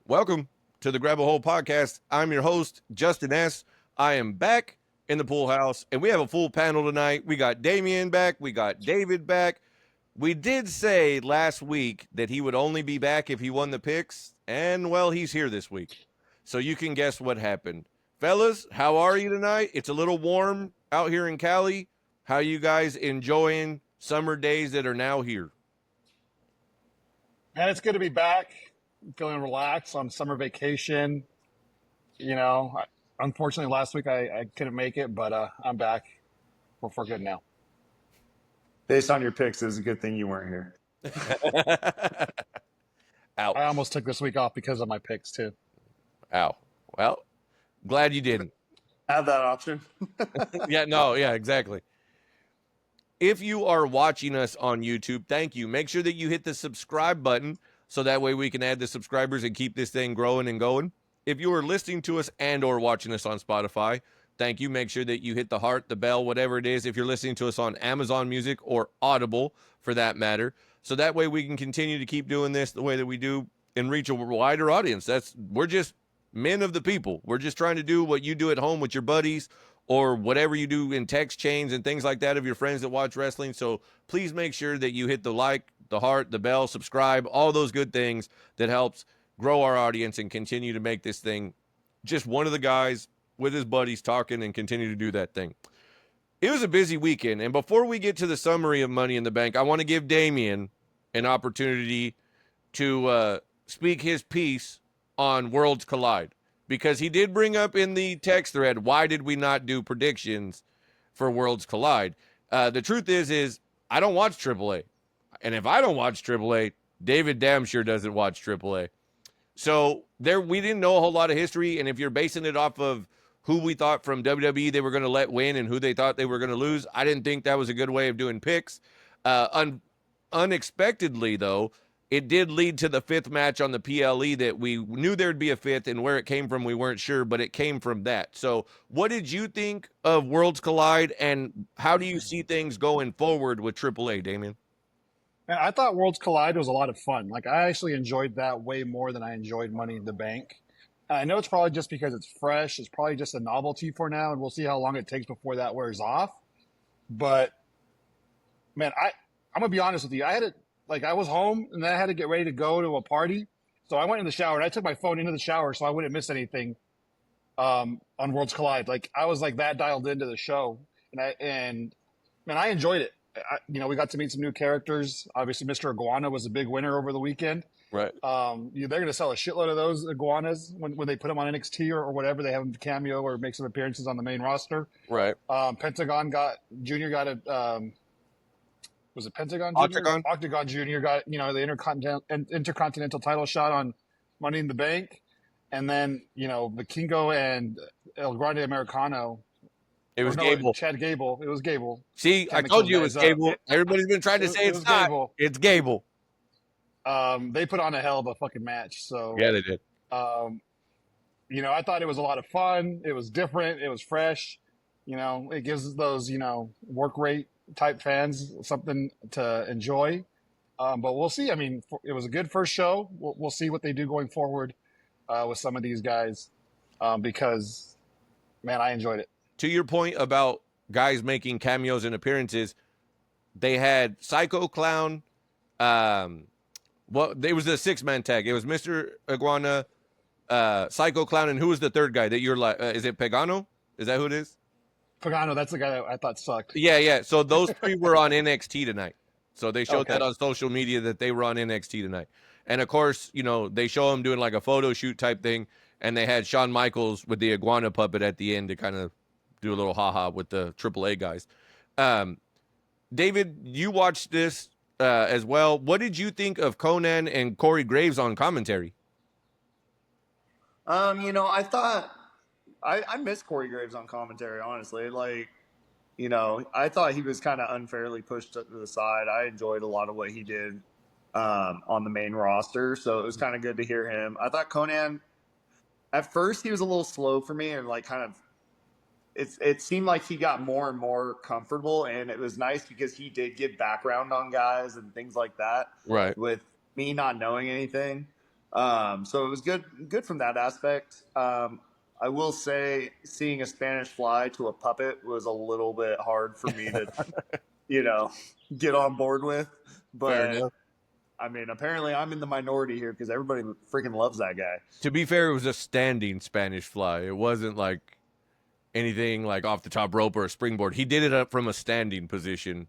Welcome to the Grab a Hole podcast. I'm your host, Justin S. I am back in the pool house, and we have a full panel tonight. We got Damien back. We got David back. We did say last week that he would only be back if he won the picks, and, well, he's here this week. So you can guess what happened. Fellas, how are you tonight? It's a little warm out here in Cali. How you guys enjoying summer days that are now here? Man, it's good to be back. Feeling relaxed on summer vacation. Unfortunately, last week I couldn't make it, but I'm back. We're good now. Based on your picks, it was a good thing you weren't here. Ow. I almost took this week off because of my picks, too. Ow. Well, glad you didn't. Have that option. Yeah, exactly. If you are watching us on YouTube, thank you. Make sure that you hit the subscribe button so that way we can add the subscribers and keep this thing growing and going. If you are listening to us and or watching us on Spotify, thank you. Make sure that you hit the heart, the bell, whatever it is. If you're listening to us on Amazon Music or Audible, for that matter, so that way we can continue to keep doing this the way that we do and reach a wider audience. We're just men of the people. We're just trying to do what you do at home with your buddies or whatever you do in text chains and things like that of your friends that watch wrestling. So please make sure that you hit the like, the heart, the bell, subscribe, all those good things that helps grow our audience and continue to make this thing just one of the guys with his buddies talking and continue to do that thing. It was a busy weekend, and before we get to the summary of Money in the Bank, I want to give Damien an opportunity to speak his piece on Worlds Collide, because he did bring up in the text thread, why did we not do predictions for Worlds Collide? The truth is I don't watch AAA. And if I don't watch AAA, David damn sure doesn't watch AAA. So we didn't know a whole lot of history, and if you're basing it off of who we thought from WWE they were going to let win and who they thought they were going to lose, I didn't think that was a good way of doing picks. Unexpectedly, though, it did lead to the fifth match on the PLE that we knew there'd be a fifth, and where it came from we weren't sure, but it came from that. So what did you think of Worlds Collide, and how do you see things going forward with AAA, Damien? And I thought Worlds Collide was a lot of fun. Like, I actually enjoyed that way more than I enjoyed Money in the Bank. And I know it's probably just because it's fresh. It's probably just a novelty for now, and we'll see how long it takes before that wears off. But, man, I'm going to be honest with you. I was home, and then I had to get ready to go to a party. So I went in the shower, and I took my phone into the shower so I wouldn't miss anything on Worlds Collide. Like, I was like that dialed into the show, and I enjoyed it. We got to meet some new characters. Obviously, Mr. Iguana was a big winner over the weekend. Right. They're going to sell a shitload of those iguanas when they put them on NXT or whatever. They have them cameo or make some appearances on the main roster. Right. Pentagon Junior got a. Was it Pentagon Junior? Octagon. Octagon Junior got the intercontinental title shot on Money in the Bank, and then the Kingo and El Grande Americano. It was Gable. Chad Gable. It was Gable. See, I told you it was Gable. Everybody's been trying to say it's not. Gable. It's Gable. They put on a hell of a fucking match. So yeah, they did. I thought it was a lot of fun. It was different. It was fresh. It gives those work rate type fans something to enjoy. But we'll see. I mean, it was a good first show. We'll see what they do going forward with some of these guys because, man, I enjoyed it. To your point about guys making cameos and appearances, they had Psycho Clown. It was a 6-man tag. It was Mr. Iguana, Psycho Clown, and who was the third guy that you're like? Is it Pagano? Is that who it is? Pagano, that's the guy that I thought sucked. Yeah. So those three were on NXT tonight. So they showed that on social media that they were on NXT tonight. And of course, they show them doing like a photo shoot type thing, and they had Shawn Michaels with the iguana puppet at the end to kind of do a little ha-ha with the AAA guys. David, you watched this as well. What did you think of Conan and Corey Graves on commentary? I thought I missed Corey Graves on commentary, honestly. I thought he was kind of unfairly pushed to the side. I enjoyed a lot of what he did on the main roster, so it was kind of good to hear him. I thought Conan, at first, he was a little slow for me, and it seemed like he got more and more comfortable, and it was nice because he did give background on guys and things like that. Right. With me not knowing anything. So it was good from that aspect. I will say seeing a Spanish fly to a puppet was a little bit hard for me to, you know, get on board with. Fair But enough. I mean, apparently I'm in the minority here because everybody freaking loves that guy. To be fair, it was a standing Spanish fly. It wasn't like anything like off the top rope or a springboard. He did it up from a standing position.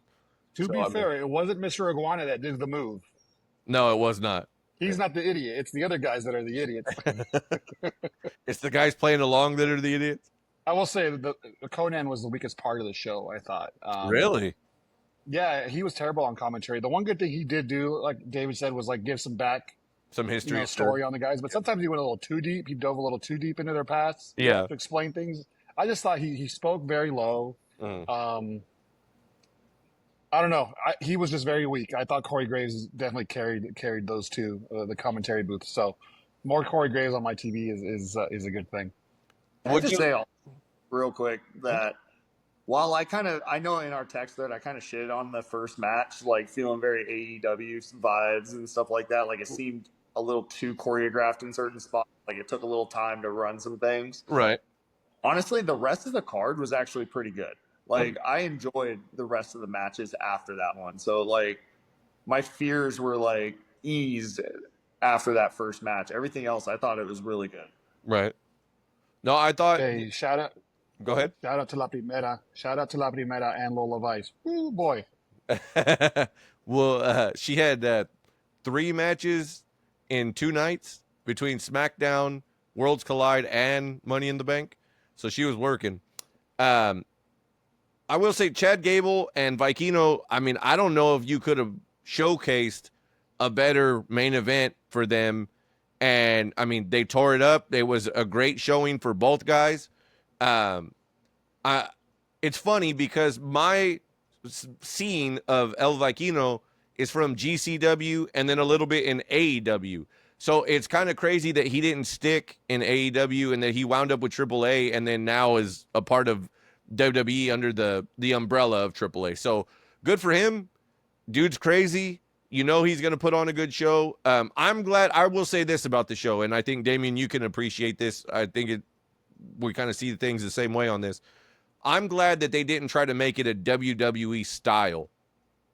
To So, be I mean, fair, it wasn't Mr. Iguana that did the move. no, it was not. He's not the idiot. It's the other guys that are the idiots. It's the guys playing along that are the idiots. I will say the Conan was the weakest part of the show, I thought. Really? Yeah, he was terrible on commentary. The one good thing he did do, like David said, was like give some back Some history. story on the guys. But sometimes he went a little too deep. He dove a little too deep into their pasts Yeah. to explain things. I just thought he spoke very low. Mm. I don't know. He was just very weak. I thought Corey Graves definitely carried those two, the commentary booth. So more Corey Graves on my TV is a good thing. I would just say real quick that while I know in our text thread I kind of shit on the first match, like feeling very AEW vibes and stuff like that. Like it seemed a little too choreographed in certain spots. Like it took a little time to run some things. Right. Honestly, the rest of the card was actually pretty good. Like I enjoyed the rest of the matches after that one. So like my fears were like eased after that first match. Everything else, I thought it was really good. Right. No, I thought. Hey, shout out. Go ahead. Shout out to La Primera. Shout out to La Primera and Lola Vice. Ooh, boy. Well, she had 3 matches in 2 nights between SmackDown, Worlds Collide, and Money in the Bank. So she was working. I will say Chad Gable and Vikino, I mean, I don't know if you could have showcased a better main event for them. And, I mean, they tore it up. It was a great showing for both guys. It's funny because my scene of El Vikino is from GCW and then a little bit in AEW. So it's kind of crazy that he didn't stick in AEW and that he wound up with AAA and then now is a part of WWE under the umbrella of AAA. So good for him. Dude's crazy. You know he's going to put on a good show. I'm glad. I will say this about the show, and I think, Damien, you can appreciate this. I think we kind of see things the same way on this. I'm glad that they didn't try to make it a WWE style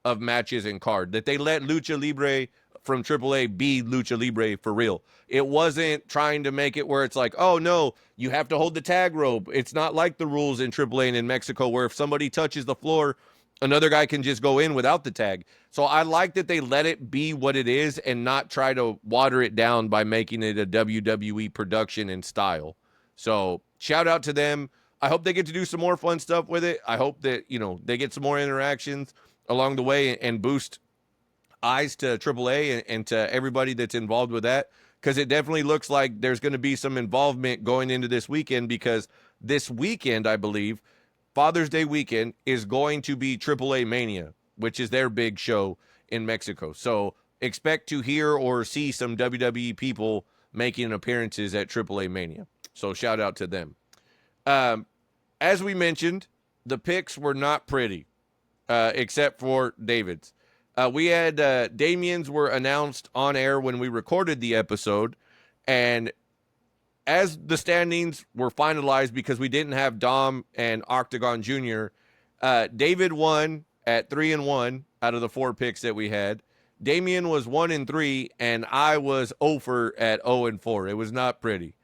of matches and card, that they let Lucha Libre from AAA be Lucha Libre for real. It wasn't trying to make it where it's like, oh, no, you have to hold the tag rope. It's not like the rules in AAA and in Mexico where if somebody touches the floor, another guy can just go in without the tag. So I like that they let it be what it is and not try to water it down by making it a WWE production and style. So shout out to them. I hope they get to do some more fun stuff with it. I hope that, they get some more interactions along the way and boost eyes to AAA and to everybody that's involved with that, because it definitely looks like there's going to be some involvement going into this weekend, because this weekend, I believe, Father's Day weekend, is going to be AAA Mania, which is their big show in Mexico. So expect to hear or see some WWE people making appearances at AAA Mania. So shout out to them. As we mentioned, the picks were not pretty, except for David's. We had Damien's were announced on air when we recorded the episode, and as the standings were finalized, because we didn't have Dom and Octagon Jr., David won at 3-1 out of the 4 picks that we had. Damien was 1-3, and I was over at 0-4. It was not pretty.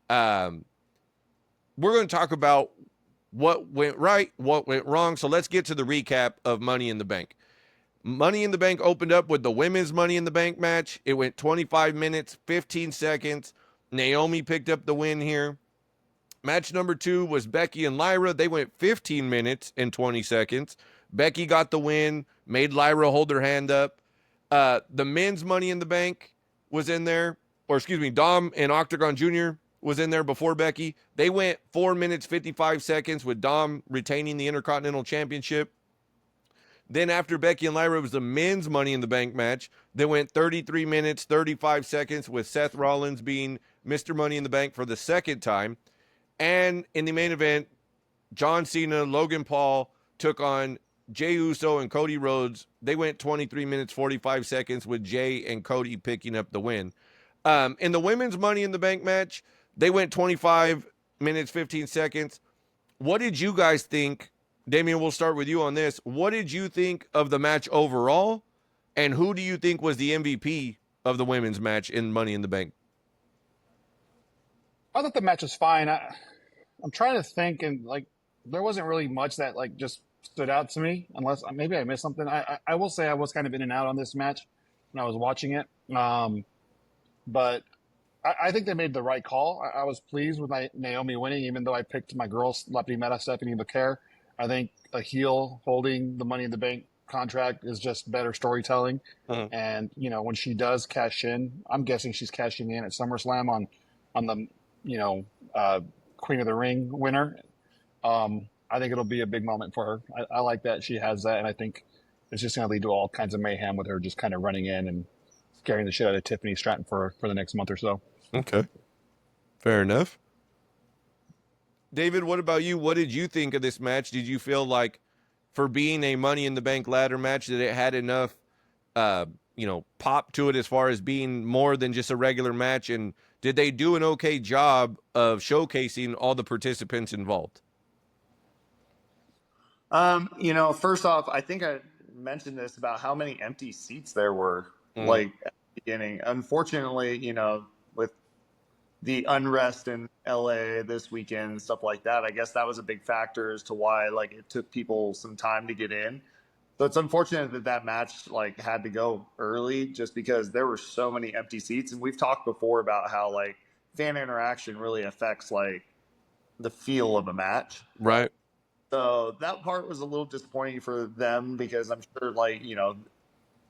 We're going to talk about what went right, what went wrong. So let's get to the recap of Money in the Bank. Money in the Bank opened up with the women's Money in the Bank match. It went 25 minutes, 15 seconds. Naomi picked up the win here. Match number 2 was Becky and Lyra. They went 15 minutes and 20 seconds. Becky got the win, made Lyra hold her hand up. The men's Money in the Bank was in there, Dom and Octagon Jr. was in there before Becky. They went 4 minutes, 55 seconds with Dom retaining the Intercontinental Championship. Then after Becky and Lyra, it was the men's Money in the Bank match. They went 33 minutes, 35 seconds with Seth Rollins being Mr. Money in the Bank for the second time. And in the main event, John Cena, Logan Paul took on Jey Uso and Cody Rhodes. They went 23 minutes, 45 seconds with Jey and Cody picking up the win. In the women's Money in the Bank match, they went 25 minutes, 15 seconds. What did you guys think? Damian, we'll start with you on this. What did you think of the match overall? And who do you think was the MVP of the women's match in Money in the Bank? I thought the match was fine. I'm trying to think, and like, there wasn't really much that like just stood out to me, unless maybe I missed something. I will say I was kind of in and out on this match when I was watching it, but I think they made the right call. I was pleased with Naomi winning, even though I picked my girl Lapimeta Stephanie Becerra. I think a heel holding the Money in the Bank contract is just better storytelling. And you know, when she does cash in, I'm guessing she's cashing in at SummerSlam on the Queen of the Ring winner. I think it'll be a big moment for her. I like that she has that, and I think it's just going to lead to all kinds of mayhem with her just kind of running in and scaring the shit out of Tiffany Stratton for the next month or so. Okay, fair enough. David, what about you? What did you think of this match? Did you feel like, for being a Money in the Bank ladder match, that it had enough, pop to it as far as being more than just a regular match? And did they do an okay job of showcasing all the participants involved? First off, I think I mentioned this about how many empty seats there were, like at the beginning. Unfortunately, with the unrest in LA this weekend and stuff like that, I guess that was a big factor as to why like it took people some time to get in. So it's unfortunate that match like had to go early just because there were so many empty seats. And we've talked before about how like fan interaction really affects like the feel of a match. Right. So that part was a little disappointing for them because I'm sure like,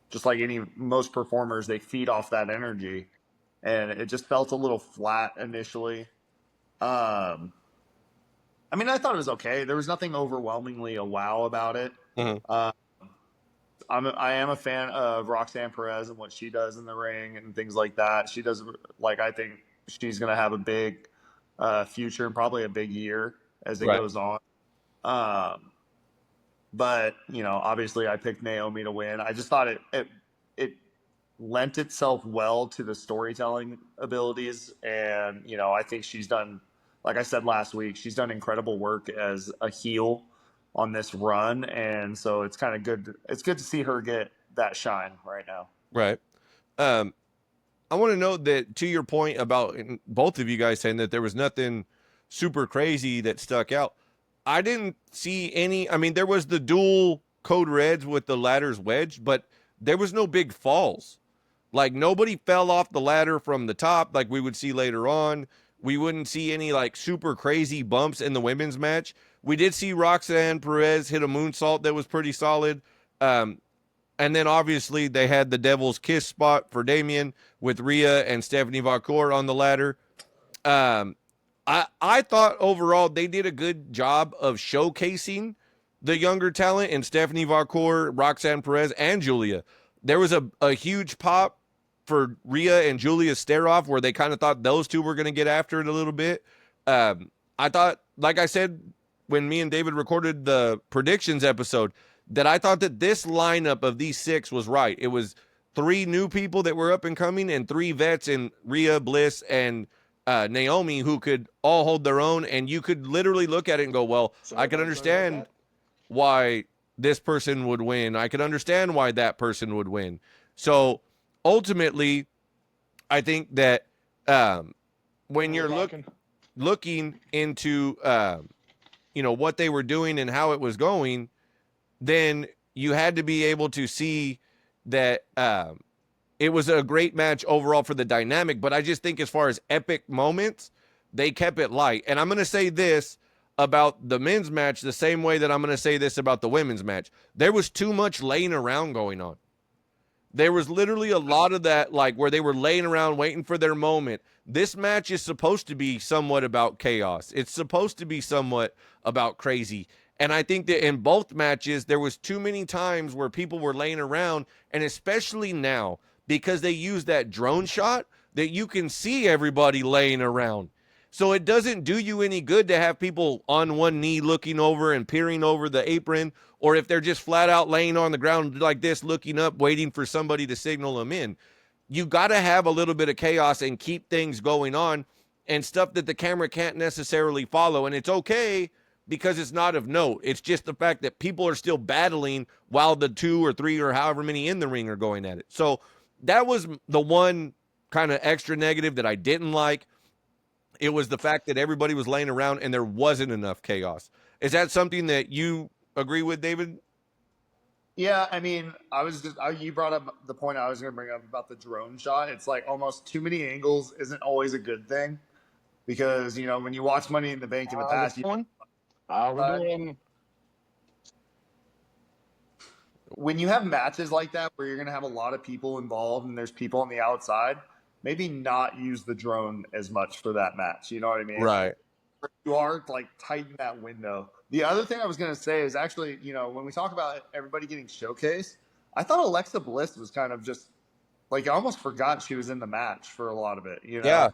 just like most performers, they feed off that energy. And it just felt a little flat initially. I thought it was okay. There was nothing overwhelmingly a wow about it. I am a fan of Roxanne Perez and what she does in the ring and things like that. She does, like, I think she's going to have a big future and probably a big year as it goes on. But obviously I picked Naomi to win. I just thought it lent itself well to the storytelling abilities. And, I think she's done, like I said last week, she's done incredible work as a heel on this run. And so it's kind of good. It's good to see her get that shine right now. Right. I want to note that, to your point about both of you guys saying that there was nothing super crazy that stuck out, I didn't see any. I mean, there was the dual code reds with the ladders wedged, but there was no big falls. Like, nobody fell off the ladder from the top like we would see later on. We wouldn't see any like super crazy bumps in the women's match. We did see Roxanne Perez hit a moonsault that was pretty solid. And then obviously they had the Devil's Kiss spot for Damian with Rhea and Stephanie Vacour on the ladder. I thought overall they did a good job of showcasing the younger talent in Stephanie Vacour, Roxanne Perez, and Julia. There was a huge pop for Rhea and Julia stare-off where they kind of thought those two were going to get after it a little bit. I thought, like I said, when me and David recorded the predictions episode, that I thought that this lineup of these six was right. It was 3 new people that were up and coming and 3 vets in Rhea, Bliss, and Naomi who could all hold their own. And you could literally look at it and go, well, I can understand why this person would win. I could understand why that person would win. So ultimately, I think that when you're looking into what they were doing and how it was going, then you had to be able to see that it was a great match overall for the dynamic. But I just think as far as epic moments, they kept it light. And I'm going to say this about the men's match the same way that I'm going to say this about the women's match. There was too much laying around going on. There was literally a lot of that, like where they were laying around waiting for their moment. This match is supposed to be somewhat about chaos. It's supposed to be somewhat about crazy. And I think that in both matches, there was too many times where people were laying around, and especially now, because they use that drone shot, that you can see everybody laying around. So it doesn't do you any good to have people on one knee looking over and peering over the apron, or if they're just flat out laying on the ground like this, looking up, waiting for somebody to signal them in. you got to have a little bit of chaos and keep things going on and stuff that the camera can't necessarily follow. And it's okay because it's not of note. It's just the fact that people are still battling while the 2 or 3 or however many in the ring are going at it. So that was the one kind of extra negative that I didn't like. It was the fact that everybody was laying around and there wasn't enough chaos. Is that something that you agree with, David? Yeah, I mean, you brought up the point I was going to bring up about the drone shot. It's like almost too many angles isn't always a good thing because, you know, when you watch Money in the Bank in the past, we're doing. When you have matches like that where you're going to have a lot of people involved and there's people on the outside, maybe not use the drone as much for that match. You know what I mean? Right. You are like tighten that window. The other thing I was going to say is actually, you know, when we talk about everybody getting showcased, I thought Alexa Bliss was kind of just like, I almost forgot she was in the match for a lot of it, you know? Yeah.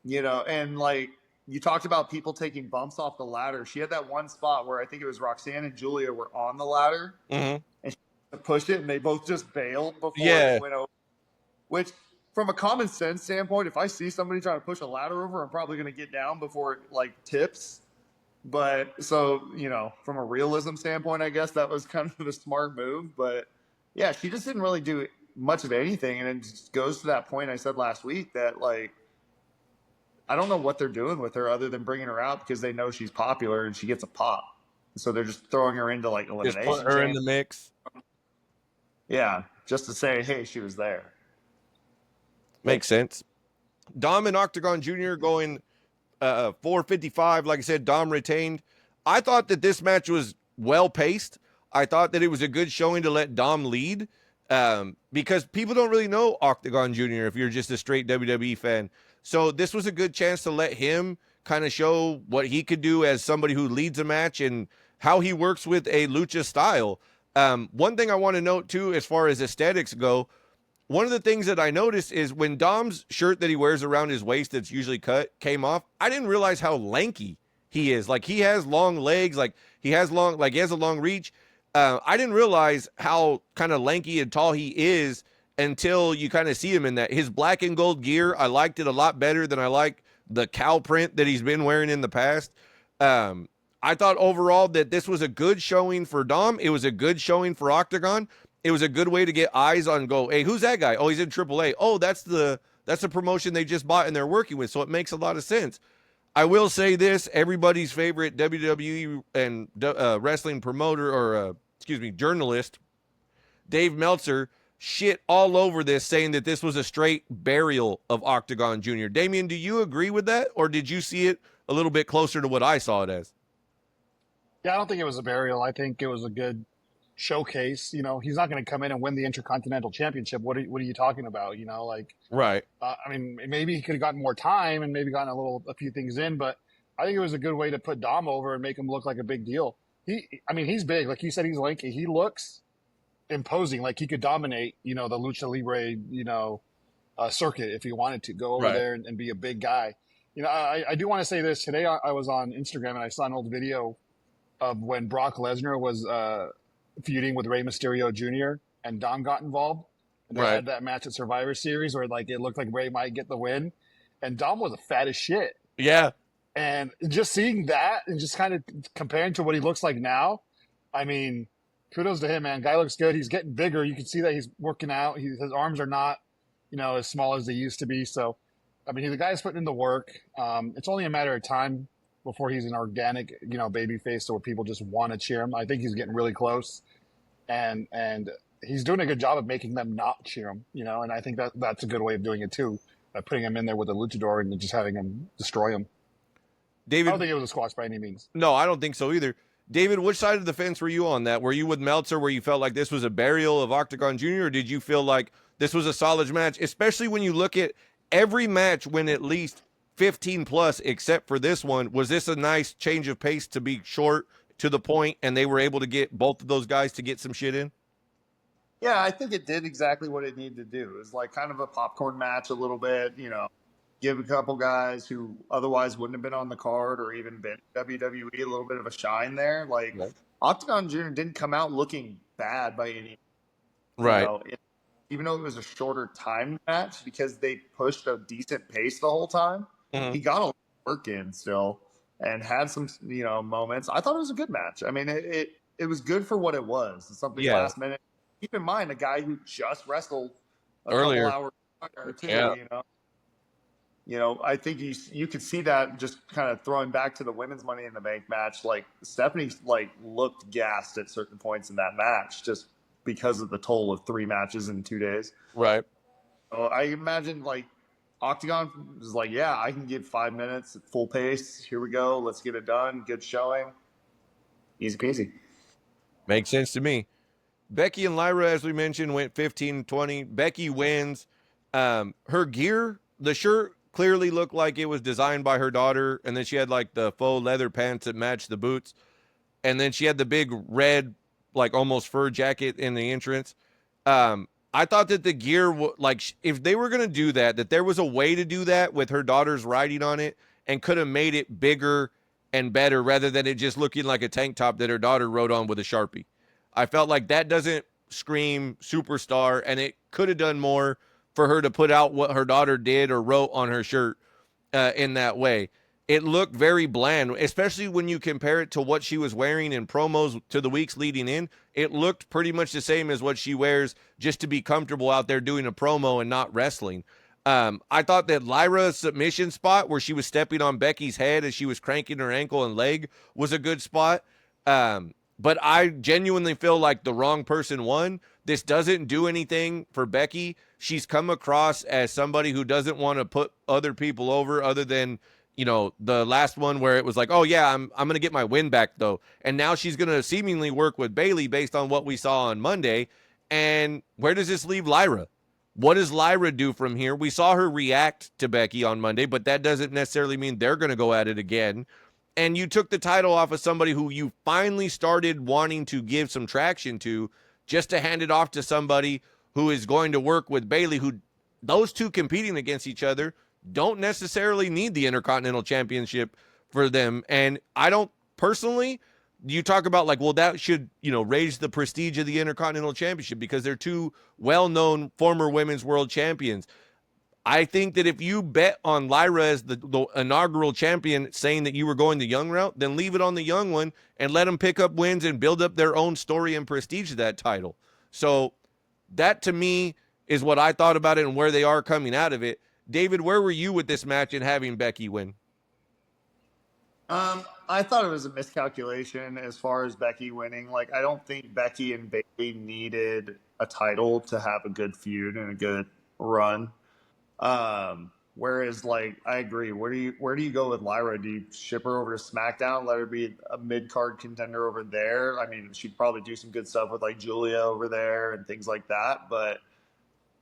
You know, and like you talked about people taking bumps off the ladder. She had that one spot where I think it was Roxanne and Julia were on the ladder and she pushed it and they both just bailed before it went over. Which, from a common sense standpoint, if I see somebody trying to push a ladder over, I'm probably going to get down before it like tips. But so, you know, from a realism standpoint, I guess that was kind of a smart move. But yeah, she just didn't really do much of anything. And it just goes to that point I said last week that, like, I don't know what they're doing with her other than bringing her out because they know she's popular and she gets a pop. So they're just throwing her into like elimination. Just put her in the mix. Yeah, just to say, hey, she was there. Makes sense. Dom and Octagon Jr. going 455. Like I said, Dom retained. I thought that this match was well paced. I thought that it was a good showing to let Dom lead because people don't really know Octagon Jr. if you're just a straight WWE fan. So this was a good chance to let him kind of show what he could do as somebody who leads a match and how he works with a lucha style. One thing I want to note too, as far as aesthetics go, one of the things that I noticed is when Dom's shirt that he wears around his waist that's usually cut came off, I didn't realize how lanky he is. Like, he has long legs, like he has a long reach. I didn't realize how kind of lanky and tall he is until you kind of see him in that. His black and gold gear, I liked it a lot better than I like the cow print that he's been wearing in the past. I thought overall that this was a good showing for Dom. It was a good showing for Octagon. It was a good way to get eyes on go, hey, who's that guy? Oh, he's in AAA. Oh, that's the promotion they just bought and they're working with. So it makes a lot of sense. I will say this, everybody's favorite WWE and wrestling promoter or, journalist, Dave Meltzer, shit all over this, saying that this was a straight burial of Octagon Jr. Damian, do you agree with that? Or did you see it a little bit closer to what I saw it as? Yeah, I don't think it was a burial. I think it was a good showcase. You know, he's not going to come in and win the Intercontinental Championship. What are you talking about? You know, like, right. I mean, maybe he could have gotten more time and maybe gotten a few things in, but I think it was a good way to put Dom over and make him look like a big deal. He's big. Like you said, he's lanky. He looks imposing. Like he could dominate, you know, the Lucha Libre, you know, circuit if he wanted to go over there and be a big guy. You know, I do want to say this. Today I was on Instagram and I saw an old video of when Brock Lesnar was feuding with Rey Mysterio Jr. and Dom got involved. And they had that match at Survivor Series where like it looked like Rey might get the win. And Dom was a fat as shit. Yeah. And just seeing that and just kind of comparing to what he looks like now, I mean, kudos to him, man. Guy looks good. He's getting bigger. You can see that he's working out. His arms are not, you know, as small as they used to be. So, I mean, the guy's putting in the work. It's only a matter of time before he's an organic, you know, baby face where people just want to cheer him. I think he's getting really close. And he's doing a good job of making them not cheer him, you know, and I think that's a good way of doing it too, by putting him in there with a luchador and just having him destroy him. David, I don't think it was a squash by any means. No, I don't think so either. David, which side of the fence were you on that? Were you with Meltzer where you felt like this was a burial of Octagon Jr., or did you feel like this was a solid match, especially when you look at every match when at least 15 plus, except for this one? Was this a nice change of pace to be short, to the point, and they were able to get both of those guys to get some shit in? Yeah, I think it did exactly what it needed to do. It was like kind of a popcorn match a little bit, you know, give a couple guys who otherwise wouldn't have been on the card or even been WWE a little bit of a shine there. Like Octagon Jr. didn't come out looking bad by any. Right. You know, even though it was a shorter time match, because they pushed a decent pace the whole time, he got a lot of work in still and had some, moments. I thought it was a good match. I mean, it was good for what it was. It's something last minute. Keep in mind, a guy who just wrestled a Earlier. couple hours prior too, Yeah. I think you could see that just kind of throwing back to the women's Money in the Bank match. Like Stephanie, looked gassed at certain points in that match just because of the toll of 3 matches in 2 days. Right. So I imagine Octagon was like, yeah, I can give 5 minutes at full pace. Here we go. Let's get it done. Good showing. Easy peasy. Makes sense to me. Becky and Lyra, as we mentioned, went 15-20. Becky wins. Her gear, the shirt clearly looked like it was designed by her daughter, and then she had the faux leather pants that matched the boots, and then she had the big red, almost fur jacket in the entrance. I thought that the gear, if they were going to do that there was a way to do that with her daughter's riding on it and could have made it bigger and better rather than it just looking like a tank top that her daughter rode on with a Sharpie. I felt like that doesn't scream superstar, and it could have done more for her to put out what her daughter did or wrote on her shirt in that way. It looked very bland, especially when you compare it to what she was wearing in promos to the weeks leading in. It looked pretty much the same as what she wears just to be comfortable out there doing a promo and not wrestling. I thought that Lyra's submission spot where she was stepping on Becky's head as she was cranking her ankle and leg was a good spot. But I genuinely feel like the wrong person won. This doesn't do anything for Becky. She's come across as somebody who doesn't want to put other people over other than, the last one where it was like, oh yeah, I'm going to get my win back though. And now she's going to seemingly work with Bayley based on what we saw on Monday. And where does this leave Lyra? What does Lyra do from here? We saw her react to Becky on Monday, but that doesn't necessarily mean they're going to go at it again. And you took the title off of somebody who you finally started wanting to give some traction to just to hand it off to somebody who is going to work with Bayley, who those two competing against each other don't necessarily need the Intercontinental Championship for them. And I don't personally, you talk about that should, raise the prestige of the Intercontinental Championship because they're two well-known former women's world champions. I think that if you bet on Lyra as the inaugural champion saying that you were going the young route, then leave it on the young one and let them pick up wins and build up their own story and prestige to that title. So that to me is what I thought about it and where they are coming out of it. David, where were you with this match and having Becky win? I thought it was a miscalculation as far as Becky winning. I don't think Becky and Bayley needed a title to have a good feud and a good run. Whereas I agree. Where do you go with Lyra? Do you ship her over to SmackDown, let her be a mid-card contender over there? I mean, she'd probably do some good stuff with Julia over there and things like that, but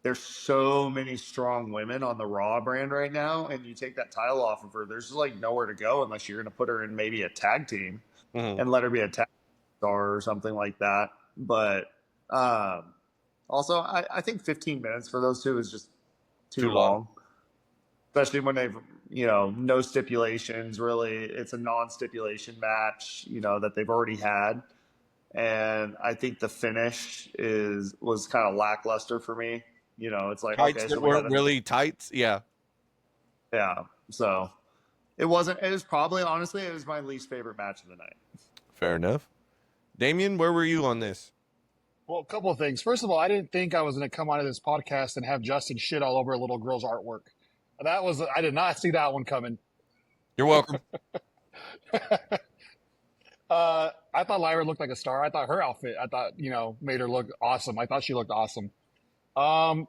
there's so many strong women on the Raw brand right now, and you take that title off of her, there's just nowhere to go unless you're going to put her in maybe a tag team and let her be a tag star or something like that. But also, I think 15 minutes for those two is just too long. Especially when they've, no stipulations, really. It's a non-stipulation match, that they've already had. And I think the finish was kind of lackluster for me. It's Tights okay, that so weren't really tights. Yeah. Yeah. So it was probably, honestly, it was my least favorite match of the night. Fair enough. Damien, where were you on this? Well, a couple of things. First of all, I didn't think I was going to come out of this podcast and have Justin shit all over a little girl's artwork. I did not see that one coming. You're welcome. I thought Lyra looked like a star. I thought her outfit, made her look awesome. I thought she looked awesome. I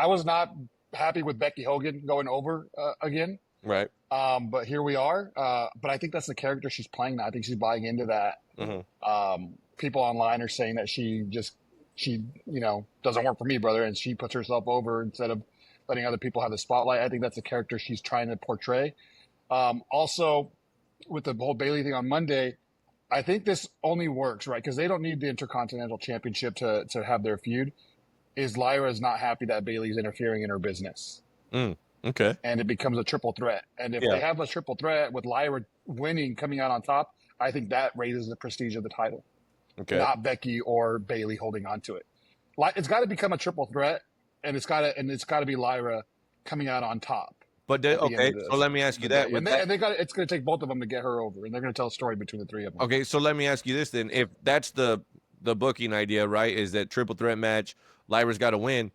was not happy with Becky Hogan going over again. Right. But here we are. But I think that's the character she's playing now. I think she's buying into that. Mm-hmm. People online are saying that she doesn't work for me, brother, and she puts herself over instead of letting other people have the spotlight. I think that's the character she's trying to portray. Also, with the whole Bayley thing on Monday, I think this only works, right? Because they don't need the Intercontinental Championship to have their feud. Lyra's not happy that Bayley's interfering in her business. Okay. And it becomes a triple threat. And if they have a triple threat with Lyra winning, coming out on top, I think that raises the prestige of the title. Okay. Not Becky or Bayley holding on to it. It's got to become a triple threat, and it's got to be Lyra coming out on top. But at the end okay, of so let me ask you that. and they got it's going to take both of them to get her over, and they're going to tell a story between the three of them. Okay, so let me ask you this then: if that's the booking idea, right? Is that triple threat match? Lyra's got to win.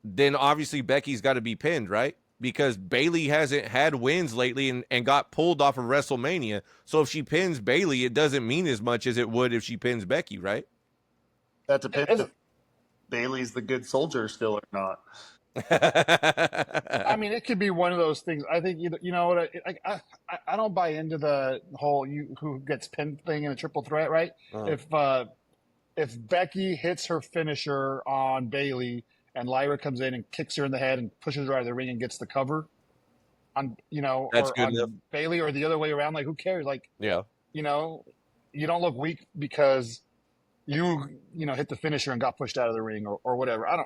Then obviously Becky's got to be pinned, right? Because Bayley hasn't had wins lately and got pulled off of WrestleMania. So if she pins Bayley, it doesn't mean as much as it would if she pins Becky, right? That depends if Bailey's the good soldier still or not. I mean, it could be one of those things. I think you know what I don't buy into the whole who gets pinned thing in a triple threat, right? If Becky hits her finisher on Bayley and Lyra comes in and kicks her in the head and pushes her out of the ring and gets the cover on That's or good on enough. Bayley, or the other way around, like who cares? Like Yeah. you don't look weak because you hit the finisher and got pushed out of the ring or whatever. I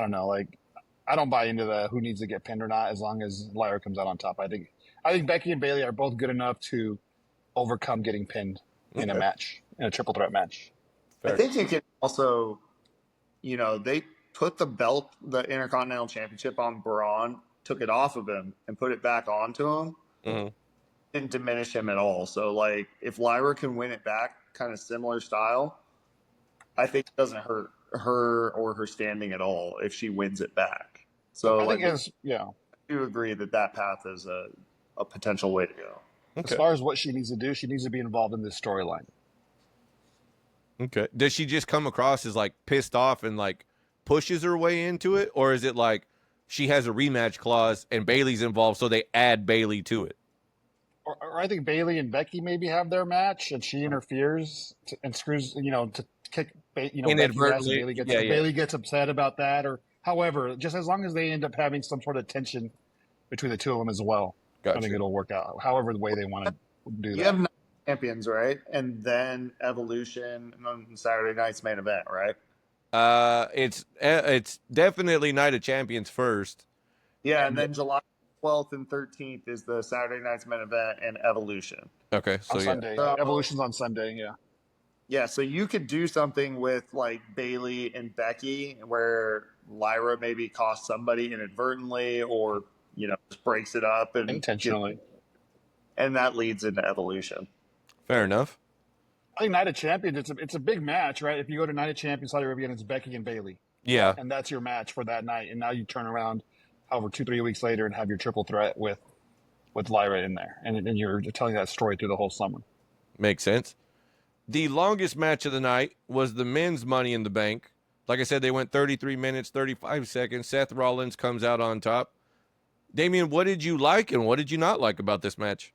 don't know. Like, I don't buy into the who needs to get pinned or not as long as Lyra comes out on top. I think Becky and Bayley are both good enough to overcome getting pinned in a match, in a triple threat match. Fair. I think you can also, they put the belt, the Intercontinental Championship on Braun, took it off of him and put it back onto him. Mm-hmm. Didn't diminish him at all. So, like, if Lyra can win it back, kind of similar style, I think it doesn't hurt her or her standing at all if she wins it back. So I think I do agree that path is a potential way to go. Okay. As far as what she needs to do, she needs to be involved in this storyline. Okay. Does she just come across as like pissed off and like pushes her way into it, or is it like she has a rematch clause and Bayley's involved, so they add Bayley to it? Or I think Bayley and Becky maybe have their match, and she interferes and screws, to kick, Becky's ass, and Bayley gets upset about that, or however, just as long as they end up having some sort of tension between the two of them as well, Gotcha. I think it'll work out. However, the way they want to do that. You have 9 champions, right? And then Evolution and on Saturday night's main event, right? It's definitely Night of Champions first. Yeah, and then July 12th and 13th is the Saturday night's main event and Evolution. Okay, so on Sunday. Evolution's on Sunday, yeah. Yeah, so you could do something with like Bayley and Becky where Lyra maybe costs somebody inadvertently or, just breaks it up and intentionally. And that leads into Evolution. Fair enough. I think Night of Champions, it's a big match, right? If you go to Night of Champions Saudi Arabia, it's Becky and Bayley. Yeah. And that's your match for that night. And now you turn around however 2-3 weeks later and have your triple threat with Lyra in there. And you're telling that story through the whole summer. Makes sense. The longest match of the night was the men's Money in the Bank. Like I said, they went 33 minutes, 35 seconds. Seth Rollins comes out on top. Damian, what did you like and what did you not like about this match?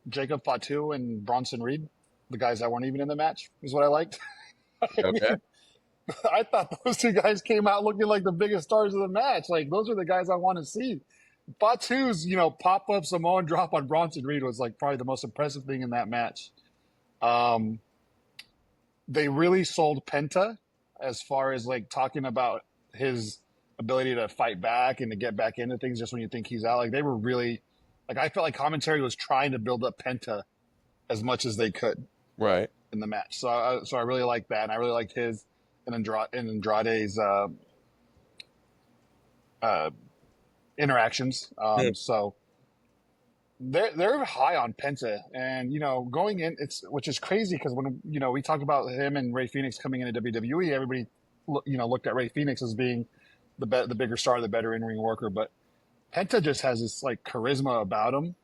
Jacob Fatu and Bronson Reed, the guys that weren't even in the match, is what I liked. Okay. I thought those two guys came out looking like the biggest stars of the match. Like, those are the guys I want to see. Fatu's, pop-up Samoan drop on Bronson Reed was like probably the most impressive thing in that match. They really sold Penta as far as like talking about his ability to fight back and to get back into things just when you think he's out. Like, they were really, like, I felt like commentary was trying to build up Penta as much as they could. Right. In the match. So I really liked that. And I really liked his and Andrade's interactions. So they're high on Penta, and going in, which is crazy because when we talked about him and Rey Fenix coming into WWE, everybody looked at Rey Fenix as being the bigger star, the better in-ring worker, but Penta just has this like charisma about him,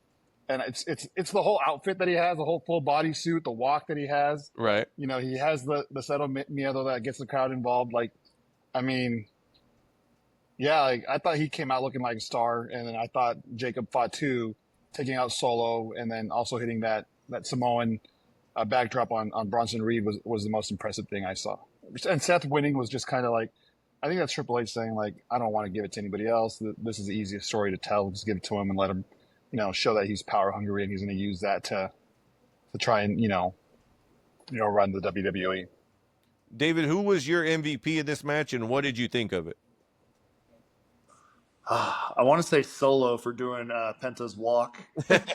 and it's the whole outfit that he has, the whole full body suit, the walk that he has. Right. He has the Cero Miedo that gets the crowd involved. Like, I mean, yeah, like I thought he came out looking like a star, and then I thought Jacob Fatu taking out Solo and then also hitting that Samoan backdrop on Bronson Reed was the most impressive thing I saw. And Seth winning was just kind of like, I think that's Triple H saying like, I don't want to give it to anybody else. This is the easiest story to tell. Just give it to him and let him, show that he's power hungry and he's going to use that to try and run the WWE. David, who was your MVP of this match and what did you think of it? I want to say Solo for doing Penta's walk and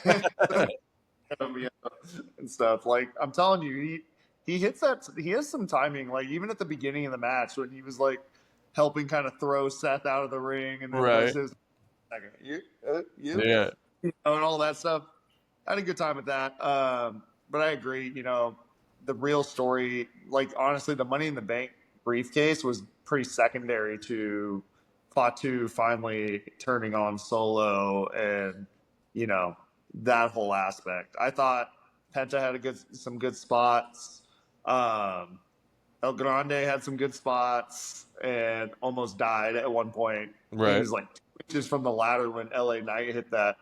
stuff. Like, I'm telling you, he has some timing. Like even at the beginning of the match when he was like helping kind of throw Seth out of the ring, and then Right. does his second, you, Yeah. and all that stuff. I had a good time with that. But I agree. The real story, like honestly, the Money in the Bank briefcase was pretty secondary to Fatu finally turning on Solo, and that whole aspect. I thought Penta had some good spots. El Grande had some good spots and almost died at one point. Right. He was like 2 inches from the ladder when LA Knight hit that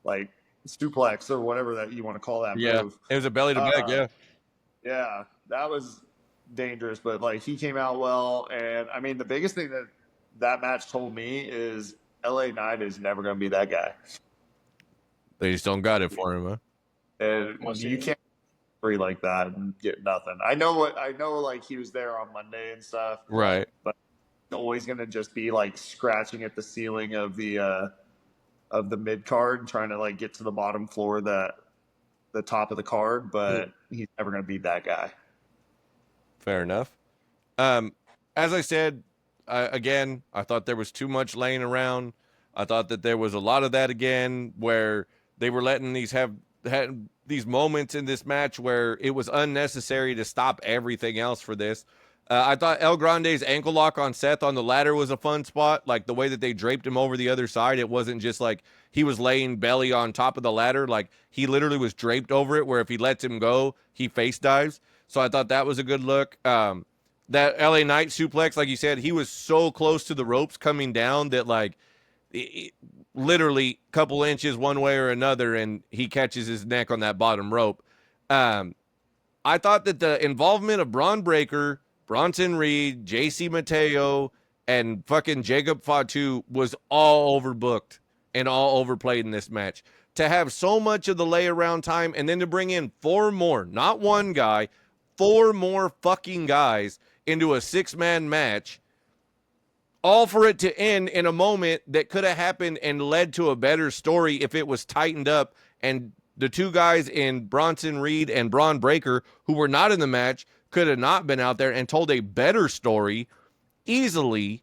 like suplex or whatever that you want to call that move. It was a belly to back. Yeah, that was dangerous, but like he came out well. And I mean, the biggest thing that match told me is LA Knight is never going to be that guy. They just don't got it for him, huh? And you can't free like that and get nothing. I know like he was there on Monday and stuff. Right. But it's always going to just be like scratching at the ceiling of the mid card, trying to like get to the bottom floor, the top of the card, but he's never going to be that guy. Fair enough. As I said, again, I thought there was too much laying around. I thought that there was a lot of that again, where they were letting had these moments in this match where it was unnecessary to stop everything else for this. I thought El Grande's ankle lock on Seth on the ladder was a fun spot. Like the way that they draped him over the other side. It wasn't just like he was laying belly on top of the ladder. Like he literally was draped over it, where if he lets him go, he face dives. So I thought that was a good look. That LA Knight suplex, like you said, he was so close to the ropes coming down that like literally a couple inches one way or another, and he catches his neck on that bottom rope. I thought that the involvement of Braun Breaker, Bronson Reed, JC Mateo, and fucking Jacob Fatu was all overbooked and all overplayed in this match. To have so much of the lay around time and then to bring in 4 more, not one guy, 4 more fucking guys into a 6-man match, all for it to end in a moment that could have happened and led to a better story if it was tightened up, and the 2 guys in Bronson Reed and Braun Breaker, who were not in the match, could have not been out there and told a better story easily.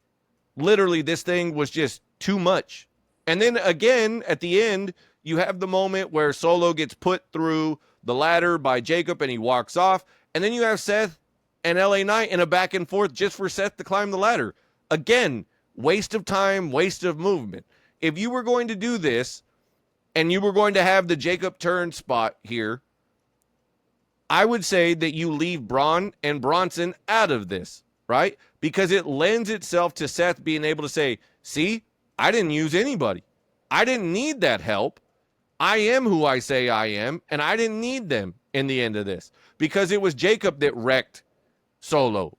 Literally, this thing was just too much. And then again, at the end, you have the moment where Solo gets put through the ladder by Jacob and he walks off. And then you have Seth and LA Knight in a back and forth just for Seth to climb the ladder. Again, waste of time, waste of movement. If you were going to do this and you were going to have the Jacob turn spot here, I would say that you leave Braun and Bronson out of this, right? Because it lends itself to Seth being able to say, see, I didn't use anybody. I didn't need that help. I am who I say I am, and I didn't need them in the end of this. Because it was Jacob that wrecked Solo.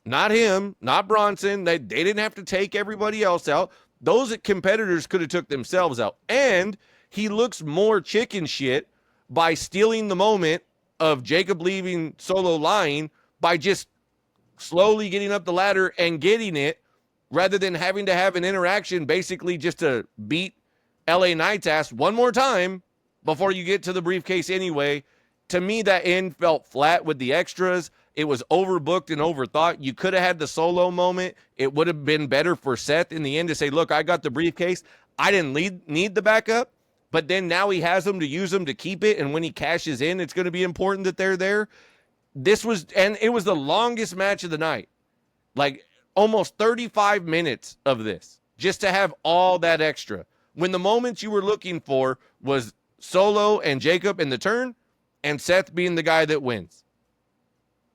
Not him, not Bronson. They didn't have to take everybody else out. Those competitors could have took themselves out. And he looks more chicken shit by stealing the moment of Jacob leaving Solo lying by just slowly getting up the ladder and getting it, rather than having to have an interaction basically just to beat LA Knight's ass one more time before you get to the briefcase anyway. To me, that end felt flat with the extras. It was overbooked and overthought. You could have had the Solo moment. It would have been better for Seth in the end to say, look, I got the briefcase. I didn't need the backup, but then now he has them to use them to keep it. And when he cashes in, it's going to be important that they're there. It was the longest match of the night. Like almost 35 minutes of this, just to have all that extra. When the moments you were looking for was Solo and Jacob in the turn, and Seth being the guy that wins.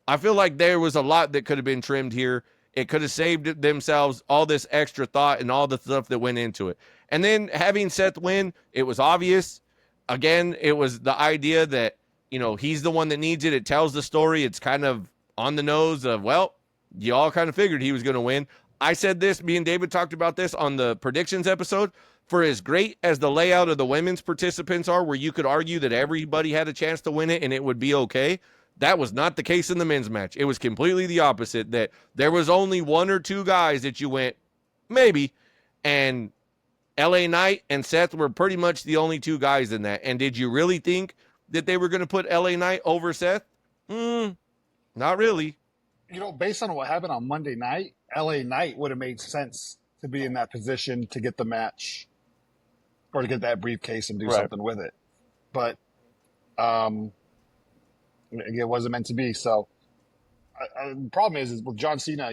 I feel like there was a lot that could have been trimmed here. It could have saved themselves all this extra thought and all the stuff that went into it. And then having Seth win, it was obvious. Again, it was the idea that, he's the one that needs it. It tells the story. It's kind of on the nose of, well, you all kind of figured he was going to win. I said this, me and David talked about this on the predictions episode. For as great as the layout of the women's participants are, where you could argue that everybody had a chance to win it and it would be okay, that was not the case in the men's match. It was completely the opposite, that there was only 1 or 2 guys that you went, maybe, and LA Knight and Seth were pretty much the only 2 guys in that. And did you really think that they were going to put LA Knight over Seth? Not really. Based on what happened on Monday night, LA Knight would have made sense to be in that position to get the match or to get that briefcase and do Right. something with it. But it wasn't meant to be. So the problem is with John Cena,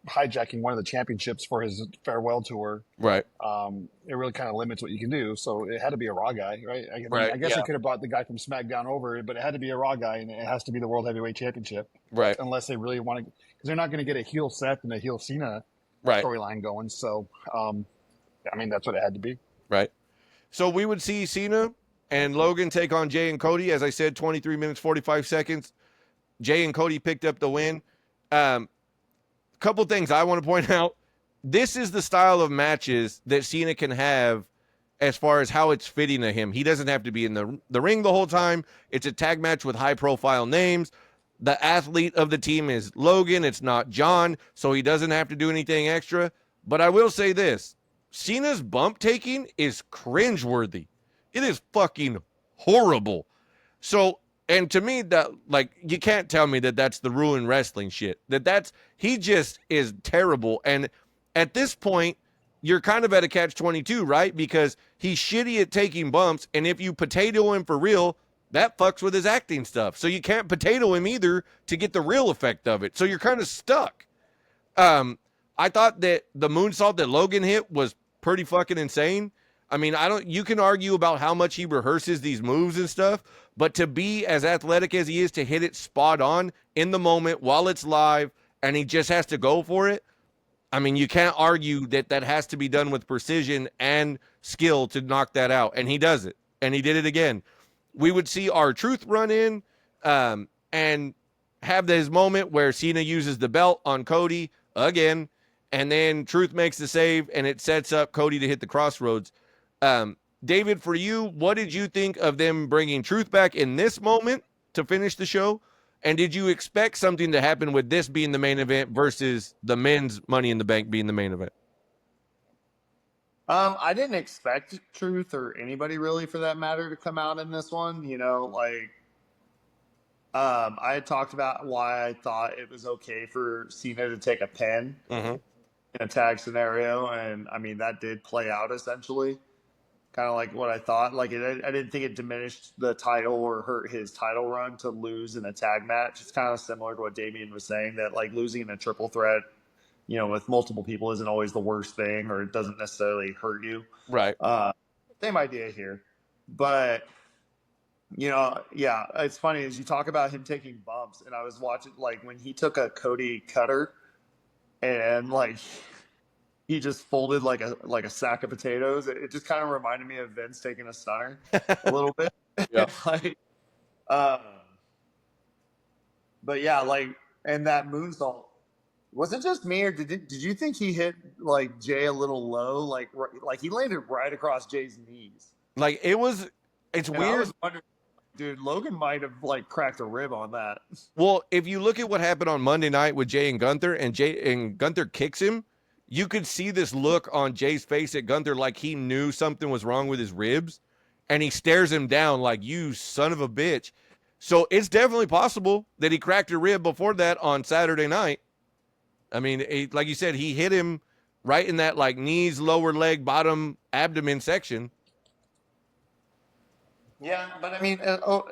hijacking one of the championships for his farewell tour. Right. It really kind of limits what you can do. So it had to be a Raw guy, right? I guess yeah. they could have brought the guy from SmackDown over, but it had to be a Raw guy, and it has to be the World Heavyweight Championship. Right. Unless they really want to, because they're not going to get a heel Seth and a heel Cena Right. storyline going. So, that's what it had to be. Right. So we would see Cena and Logan take on Jay and Cody. As I said, 23 minutes, 45 seconds. Jay and Cody picked up the win. Couple things I want to point out. This is the style of matches that Cena can have as far as how it's fitting to him. He doesn't have to be in the ring the whole time. It's a tag match with high-profile names. The athlete of the team is Logan. It's not John, so he doesn't have to do anything extra. But I will say this. Cena's bump taking is cringeworthy. It is fucking horrible. So, and to me, that, like, you can't tell me that that's the ruined wrestling shit. He just is terrible. And at this point, you're kind of at a catch-22, right? Because he's shitty at taking bumps, and if you potato him for real, that fucks with his acting stuff. So you can't potato him either to get the real effect of it. So you're kind of stuck. I thought that the moonsault that Logan hit was pretty fucking insane. I mean, you can argue about how much he rehearses these moves and stuff, but to be as athletic as he is, to hit it spot on in the moment while it's live and he just has to go for it. I mean, you can't argue that has to be done with precision and skill to knock that out. And he does it. And he did it again. We would see R-Truth run in and have his moment where Cena uses the belt on Cody again. And then Truth makes the save and it sets up Cody to hit the crossroads. David, for you, what did you think of them bringing Truth back in this moment to finish the show? And did you expect something to happen with this being the main event versus the men's Money in the Bank being the main event? I didn't expect Truth or anybody really for that matter to come out in this one. I had talked about why I thought it was okay for Cena to take a pin in a tag scenario. And I mean, that did play out essentially. Kind of like what I thought. I didn't think it diminished the title or hurt his title run to lose in a tag match. It's kind of similar to what Damian was saying, that like losing in a triple threat, with multiple people isn't always the worst thing, or it doesn't necessarily hurt you. Right. Same idea here. But, it's funny as you talk about him taking bumps, and I was watching like when he took a Cody cutter and like he just folded like a sack of potatoes. It just kind of reminded me of Vince taking a stunner a little bit. Yeah. But yeah, and that moonsault, was it just me, or did you think he hit like Jay a little low? Like he landed right across Jay's knees. Like it's and weird. I was wondering, dude, Logan might have like cracked a rib on that. Well, if you look at what happened on Monday night with Jay and Gunther, and Gunther kicks him, you could see this look on Jay's face at Gunther like he knew something was wrong with his ribs, and he stares him down like, you son of a bitch. So it's definitely possible that he cracked a rib before that on Saturday night. I mean, like you said, he hit him right in that like knees, lower leg, bottom abdomen section. Yeah, but I mean,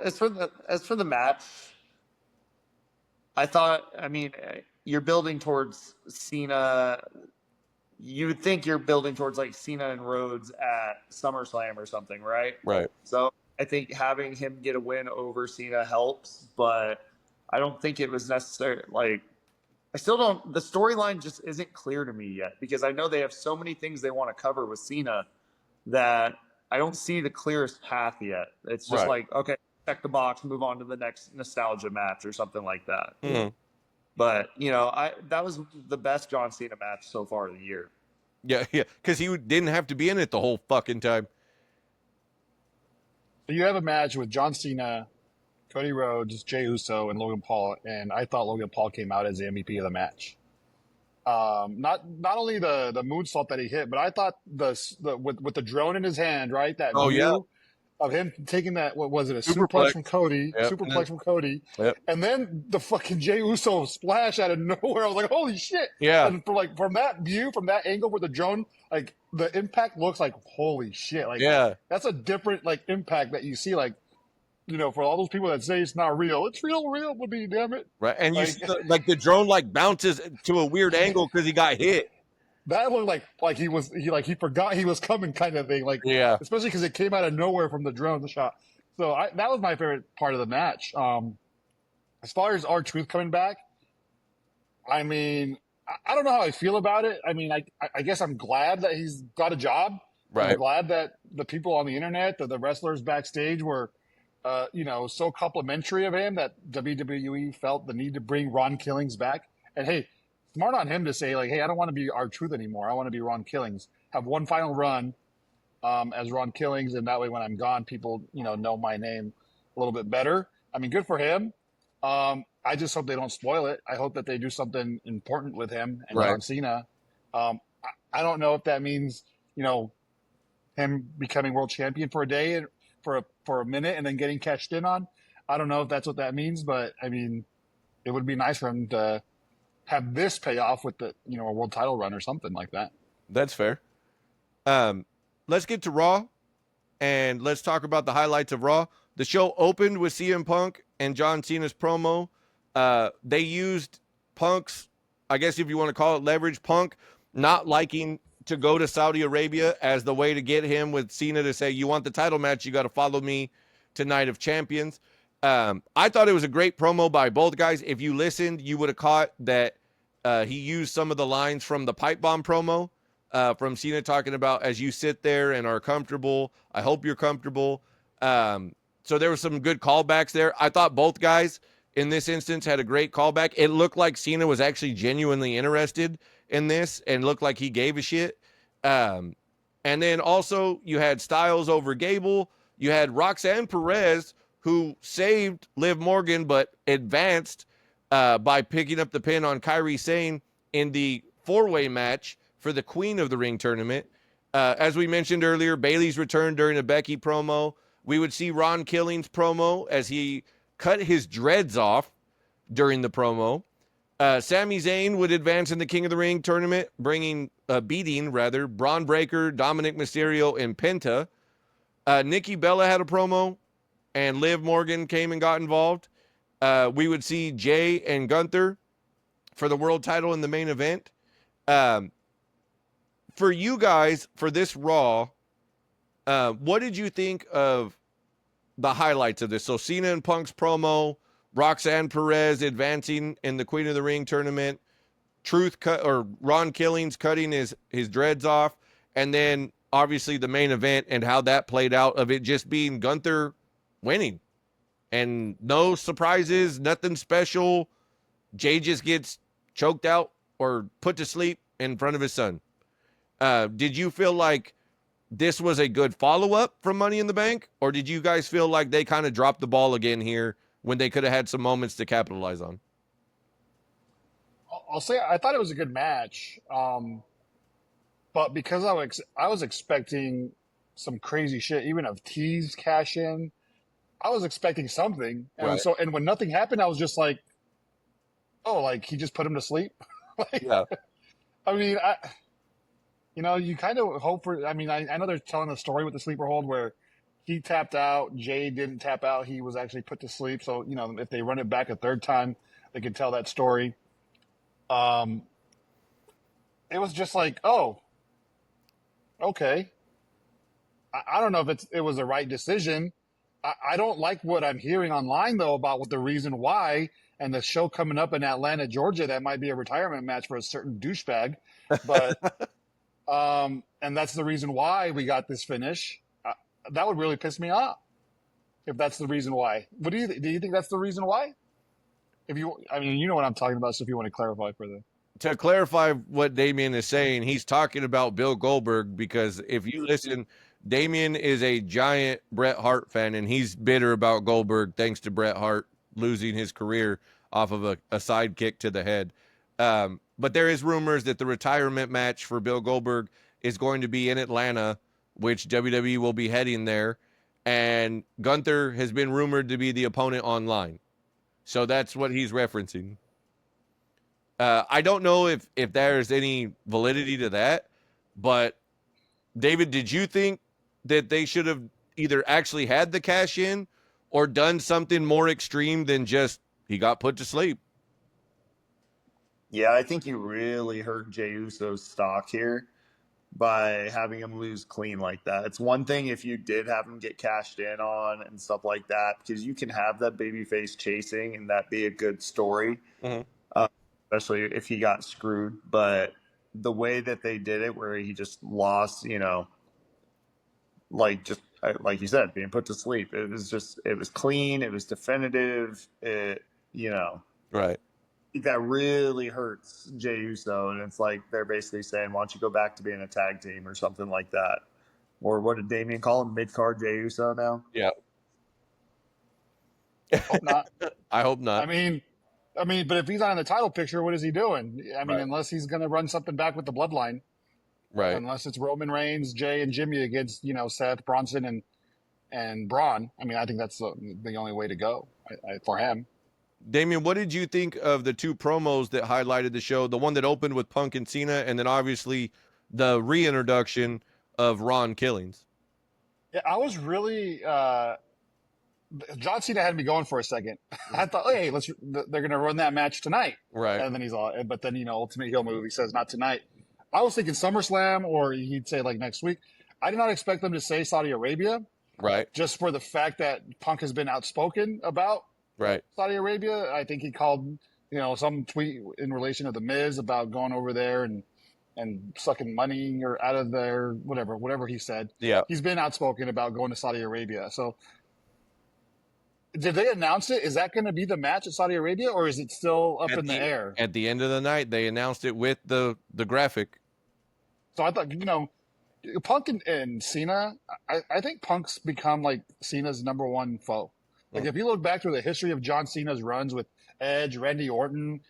as for the match, I thought, you're building towards Cena. You would think you're building towards like Cena and Rhodes at SummerSlam or something, right? Right. So I think having him get a win over Cena helps, but I don't think it was necessary. The storyline just isn't clear to me yet, because I know they have so many things they want to cover with Cena that I don't see the clearest path yet. It's just okay, check the box, move on to the next nostalgia match or something like that. Mm-hmm. But, that was the best John Cena match so far of the year. Yeah, because he didn't have to be in it the whole fucking time. So you have a match with John Cena, Cody Rhodes, Jey Uso, and Logan Paul, and I thought Logan Paul came out as the MVP of the match. Not only the moonsault that he hit, but I thought with the drone in his hand, right? That of him taking that, what was it, a Superplex. suplex from Cody, Yep. superplex from Cody, Yep. and then the fucking Jey Uso splash out of nowhere. I was like, holy shit. Yeah. And from that view, from that angle with the drone, like the impact looks like, holy shit. Like, Yeah. that's a different like impact that you see, like, you know, for all those people that say it's not real, it's real would be, damn it. Right. And you Like- see, like the drone like bounces to a weird angle because he got hit. That looked like he forgot he was coming kind of thing. Like, Yeah. especially because it came out of nowhere from the drone, the shot. So that was my favorite part of the match. As far as R-Truth coming back, I mean, I don't know how I feel about it. I mean, I guess I'm glad that he's got a job. Right. I'm glad that the people on the internet, the wrestlers backstage were, you know, so complimentary of him that WWE felt the need to bring Ron Killings back. And hey, smart on him to say, like, hey, I don't want to be R-Truth anymore. I want to be Ron Killings. Have one final run as Ron Killings, and that way when I'm gone, people, you know my name a little bit better. I mean, good for him. I just hope they don't spoil it. I hope that they do something important with him and Right. John Cena. I don't know if that means, you know, him becoming world champion for a day and for a minute and then getting cashed in on. I don't know if that's what that means, but I mean, it would be nice for him to have this pay off with the, you know, a world title run or something like that. That's fair. Let's get to Raw, and let's talk about the highlights of Raw. The show opened with CM Punk and John Cena's promo. They used Punk's, I guess if you want to call it leverage, Punk not liking to go to Saudi Arabia as the way to get him with Cena to say, you want the title match, you got to follow me to Night of Champions. I thought it was a great promo by both guys. If you listened, you would have caught that he used some of the lines from the Pipe Bomb promo from Cena talking about, as you sit there and are comfortable, I hope you're comfortable. So there were some good callbacks there. I thought both guys in this instance had a great callback. It looked like Cena was actually genuinely interested in this and looked like he gave a shit. And then also you had Styles over Gable. You had Roxanne Perez, who saved Liv Morgan but advanced by picking up the pin on Kairi Sane in the four-way match for the Queen of the Ring tournament. As we mentioned earlier, Bayley's return during a Becky promo. We would see Ron Killings' promo as he cut his dreads off during the promo. Sami Zayn would advance in the King of the Ring tournament, beating Braun Breaker, Dominic Mysterio, and Penta. Nikki Bella had a promo, and Liv Morgan came and got involved. We would see Jay and Gunther for the world title in the main event. For you guys, for this Raw, what did you think of the highlights of this? So Cena and Punk's promo, Roxanne Perez advancing in the Queen of the Ring tournament, Ron Killings cutting his dreads off, and then obviously the main event and how that played out, of it just being Gunther winning. And no surprises, nothing special. Jay just gets choked out or put to sleep in front of his son. Did you feel like this was a good follow-up from Money in the Bank, or did you guys feel like they kind of dropped the ball again here when they could have had some moments to capitalize on? I'll say I thought it was a good match, but because I was expecting some crazy shit, even of T's cash in, I was expecting something, and Right. and when nothing happened, I was just like, oh, like he just put him to sleep. Like, Yeah. I mean, you kind of hope for. I mean, I know they're telling a story with the sleeper hold where he tapped out, Jay didn't tap out, he was actually put to sleep. So if they run it back a third time, they can tell that story. It was just like, oh, okay. I don't know if it was the right decision. I don't like what I'm hearing online though about what the reason why, and the show coming up in Atlanta, Georgia, that might be a retirement match for a certain douchebag, but and that's the reason why we got this finish. That would really piss me off if that's the reason why. What do you think that's the reason why? You know what I'm talking about. So if you want to clarify further. To clarify what Damien is saying, he's talking about Bill Goldberg, because if you listen, Damien is a giant Bret Hart fan, and he's bitter about Goldberg thanks to Bret Hart losing his career off of a sidekick to the head. But there is rumors that the retirement match for Bill Goldberg is going to be in Atlanta, which WWE will be heading there. and Gunther has been rumored to be the opponent online. So that's what he's referencing. I don't know if there's any validity to that, but David, did you think that they should have either actually had the cash in or done something more extreme than just he got put to sleep? Yeah, I think you really hurt Jey Uso's stock here by having him lose clean like that. It's one thing if you did have him get cashed in on and stuff like that, because you can have that babyface chasing and that be a good story, especially if he got screwed. But the way that they did it, where he just lost, like you said, being put to sleep, it was clean, it was definitive, Right. that really hurts Jey Uso, and it's like they're basically saying, "Why don't you go back to being a tag team or something like that?" Or what did Damian call him? Mid-card Jey Uso now? Yeah. Hope not. I hope not. I mean, but if he's not in the title picture, what is he doing? I mean, Right. unless he's going to run something back with the bloodline, Right. unless it's Roman Reigns, Jay, and Jimmy against Seth, Bronson, and Braun. I mean, I think that's the only way to go for him. Damian, what did you think of the two promos that highlighted the show? The one that opened with Punk and Cena, and then obviously the reintroduction of Ron Killings. Yeah, I was really John Cena had me going for a second. I thought, hey, they're going to run that match tonight, Right. and then he's all, but then Ultimate Heel move, he says not tonight. I was thinking SummerSlam, or he'd say like next week. I did not expect them to say Saudi Arabia, Right. just for the fact that Punk has been outspoken about Right. Saudi Arabia. I think he called, some tweet in relation to the Miz about going over there and sucking money or out of there, whatever he said. Yeah. He's been outspoken about going to Saudi Arabia. So did they announce it? Is that going to be the match at Saudi Arabia, or is it still up in the air? At the end of the night, they announced it with the graphic. So I thought, Punk and Cena, I think Punk's become like Cena's number one foe. Like if you look back through the history of John Cena's runs with Edge, Randy Orton,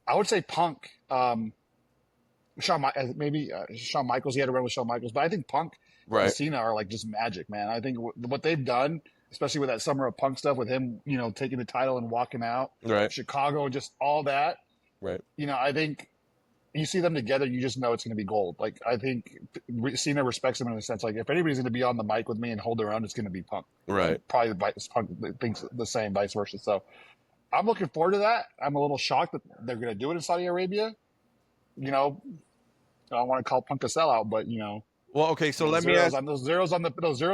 I would say Punk, Shawn Michaels, he had a run with Shawn Michaels, but I think Punk and Cena are like just magic, man. I think what they've done, especially with that Summer of Punk stuff with him, taking the title and walking out, Right. Chicago, just all that. Right. I think you see them together, you just know it's going to be gold. Like, I think Cena respects him in a sense. Like, if anybody's going to be on the mic with me and hold their own, it's going to be Punk. Right. And probably Punk thinks the same, vice versa. So I'm looking forward to that. I'm a little shocked that they're going to do it in Saudi Arabia. I don't want to call Punk a sellout, but Well, okay, so let me zeros ask those zeros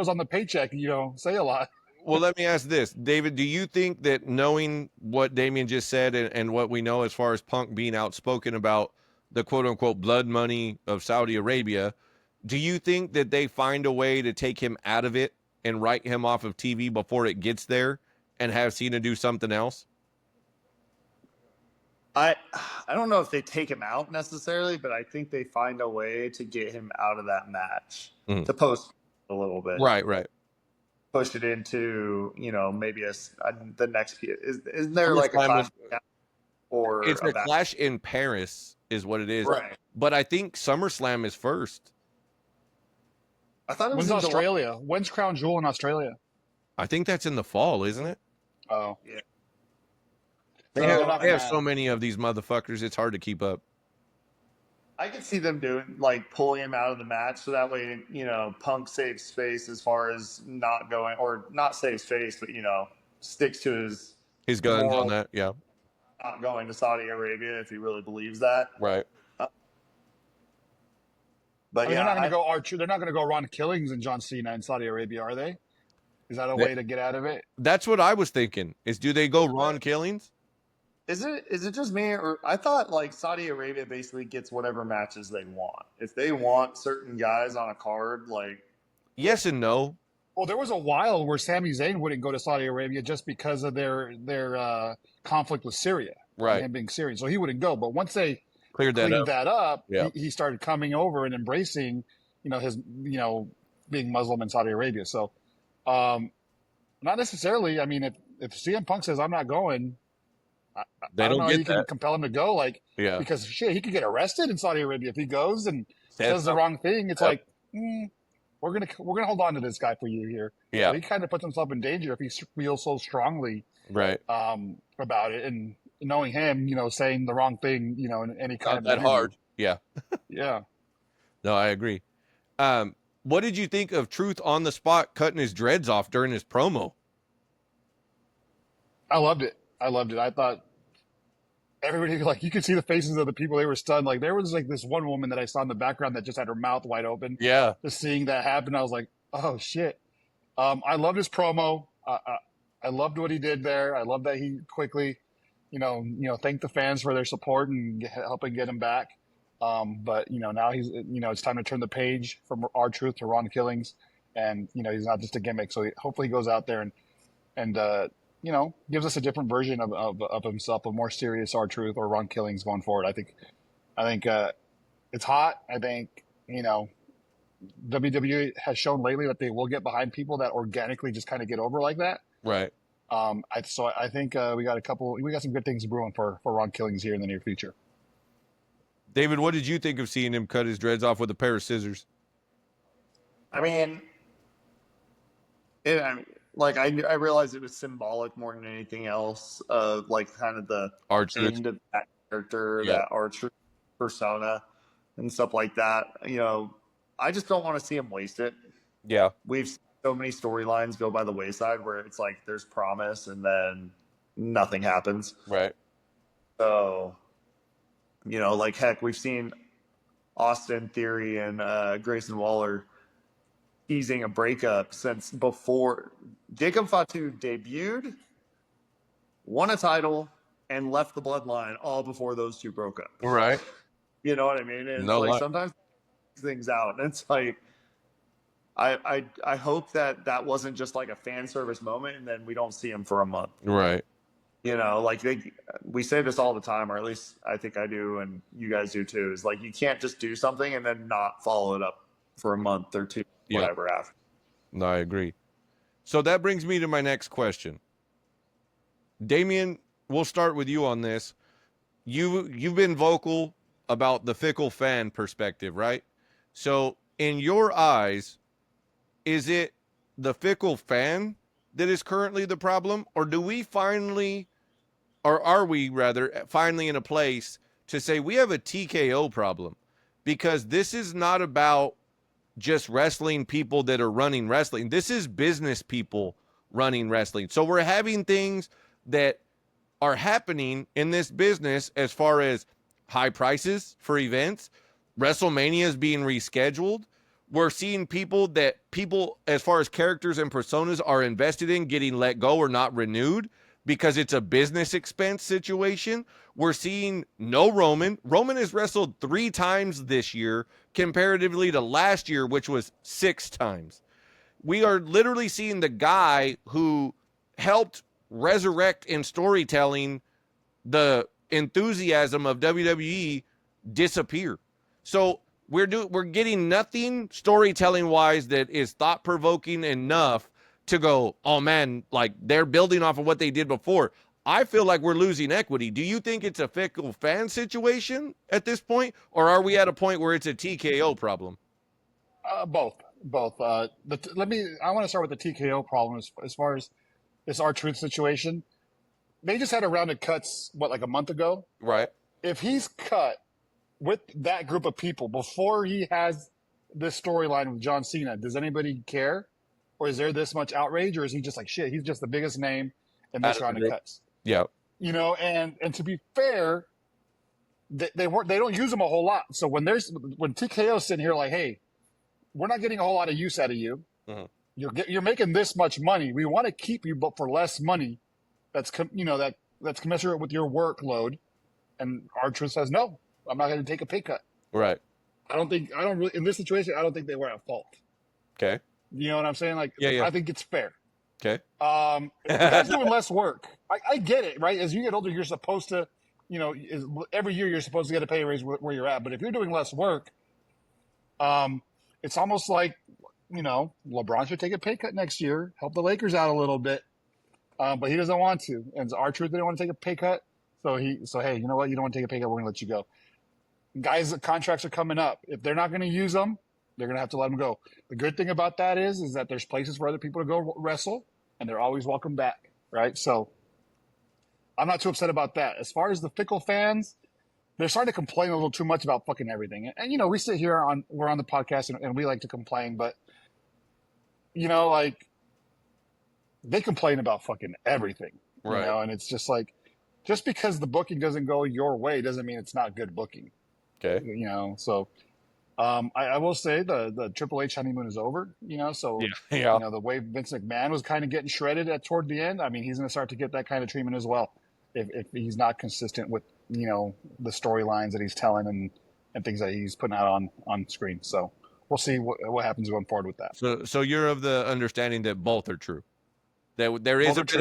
on the paycheck. Say a lot. Well, let me ask this, David. Do you think that knowing what Damian just said and what we know as far as Punk being outspoken about the quote unquote blood money of Saudi Arabia, do you think that they find a way to take him out of it and write him off of TV before it gets there and have Cena do something else? I don't know if they take him out necessarily, but I think they find a way to get him out of that match to post a little bit. Right. Push it into, maybe the next. Isn't there like a clash? Or it's a clash in Paris is what it is. Right. But I think SummerSlam is first. I thought it was When's Australia? When's Crown Jewel in Australia? I think that's in the fall, isn't it? Oh. Yeah. They have so many of these motherfuckers, it's hard to keep up. I could see them pulling him out of the match so that way, Punk saves face as far as not going, or not saves face, but, sticks to his guns on that, yeah. Not going to Saudi Arabia if he really believes that. Right. But they're not going to go Archer. They're not going to go Ron Killings and John Cena in Saudi Arabia, are they? Is that a way to get out of it? That's what I was thinking. Do they go Ron Killings? Is it just me, or I thought Saudi Arabia basically gets whatever matches they want. If they want certain guys on a card, yes and no. Well, there was a while where Sami Zayn wouldn't go to Saudi Arabia just because of their conflict with Syria, right? And being Syrian, so he wouldn't go. But once they cleared that up, yeah. he started coming over and embracing, his being Muslim in Saudi Arabia. So, not necessarily. I mean, if CM Punk says I'm not going. I don't know. You can compel him to go, because shit, he could get arrested in Saudi Arabia if he goes and says the wrong thing. It's we're gonna hold on to this guy for you here. Yeah. So he kind of puts himself in danger if he feels so strongly Right. about it, and knowing him, saying the wrong thing, in any kind Not of that interview. hard. Yeah. Yeah. No, I agree. What did you think of Truth on the spot cutting his dreads off during his promo? I loved it. I thought everybody, like, you could see the faces of the people, they were stunned. Like, there was like this one woman that I saw in the background that just had her mouth wide open. Yeah. Just seeing that happen, I was like, oh shit. I loved his promo. I loved what he did there. I love that he quickly, thanked the fans for their support and helping get him back. But now he's, it's time to turn the page from R-Truth to Ron Killings, and he's not just a gimmick. So hopefully he goes out there and gives us a different version of himself, a more serious R-Truth or Ron Killings going forward. I think it's hot. I think WWE has shown lately that they will get behind people that organically just kind of get over like that. Right. I think we got some good things brewing for Ron Killings here in the near future. David, what did you think of seeing him cut his dreads off with a pair of scissors? I mean, I realized it was symbolic more than anything else of like kind of the R-Truth. end of that character, Yeah. that R-Truth persona and stuff like that. I just don't want to see him waste it. Yeah. We've seen so many storylines go by the wayside where it's like there's promise and then nothing happens. Right. So, like heck, we've seen Austin Theory and Grayson Waller teasing a breakup since before Jacob Fatu debuted, won a title, and left the bloodline all before those two broke up. Right. You know what I mean? And No it's like lie. sometimes things out, and it's like I hope that wasn't just like a fan service moment, and then we don't see him for a month. Right. Like we say this all the time, or at least I think I do, and you guys do too. Is like you can't just do something and then not follow it up for a month or two, whatever after. No, I agree. So that brings me to my next question. Damien, we'll start with you on this. You've been vocal about the Fickle fan perspective, right? So in your eyes, is it the Fickle fan that is currently the problem, or are we finally in a place to say we have a TKO problem? Because this is not about just wrestling people that are running wrestling. This is business people running wrestling. So we're having things that are happening in this business as far as high prices for events, WrestleManias being rescheduled. We're seeing people as far as characters and personas are invested in getting let go or not renewed because it's a business expense situation. We're seeing no Roman. Roman has wrestled 3 times this year comparatively to last year, which was 6 times. We are literally seeing the guy who helped resurrect in storytelling the enthusiasm of WWE disappear. So we're getting nothing storytelling wise that is thought provoking enough to go, oh man, like they're building off of what they did before. I feel like we're losing equity. Do you think it's a Fickle fan situation at this point, or are we at a point where it's a TKO problem? Both. I want to start with the TKO problem as far as this R-Truth situation. They just had a round of cuts, like a month ago? Right. If he's cut with that group of people before he has this storyline with John Cena, does anybody care? Or is there this much outrage? Or is he just like, shit, he's just the biggest name in this round of cuts? Yeah. And to be fair, they don't use him a whole lot. So when TKO's sitting here like, hey, we're not getting a whole lot of use out of you. Mm-hmm. You're making this much money. We want to keep you, but for less money. That's commensurate with your workload. And R-Truth says, no, I'm not going to take a pay cut. Right. In this situation, I don't think they were at fault. Okay. You know what I'm saying? Like, yeah. I think it's fair. Okay. The guy's doing less work. I get it, right? As you get older, you're supposed to, every year you're supposed to get a pay raise where you're at. But if you're doing less work, it's almost like, LeBron should take a pay cut next year, help the Lakers out a little bit. But he doesn't want to. And R-Truth didn't want to take a pay cut. So hey, you know what? You don't want to take a pay cut. We're going to let you go. Guys, contracts are coming up. If they're not going to use them, They're going to have to let him go. The good thing about that is that there's places for other people to go wrestle, and they're always welcome back, right? So I'm not too upset about that. As far as the Fickle fans, they're starting to complain a little too much about fucking everything. And you know, we sit here we're on the podcast and we like to complain, but you know, like they complain about fucking everything, you Right. know, and it's just like, just because the booking doesn't go your way doesn't mean it's not good booking, Okay. you know? So, I will say the Triple H honeymoon is over, you know, so, Yeah. you know, the way Vince McMahon was kind of getting shredded toward the end, I mean, he's going to start to get that kind of treatment as well. If he's not consistent with, you know, the storylines that he's telling and things that he's putting out on screen. So we'll see what happens going forward with that. So you're of the understanding that both are true. That there is Both a are bit of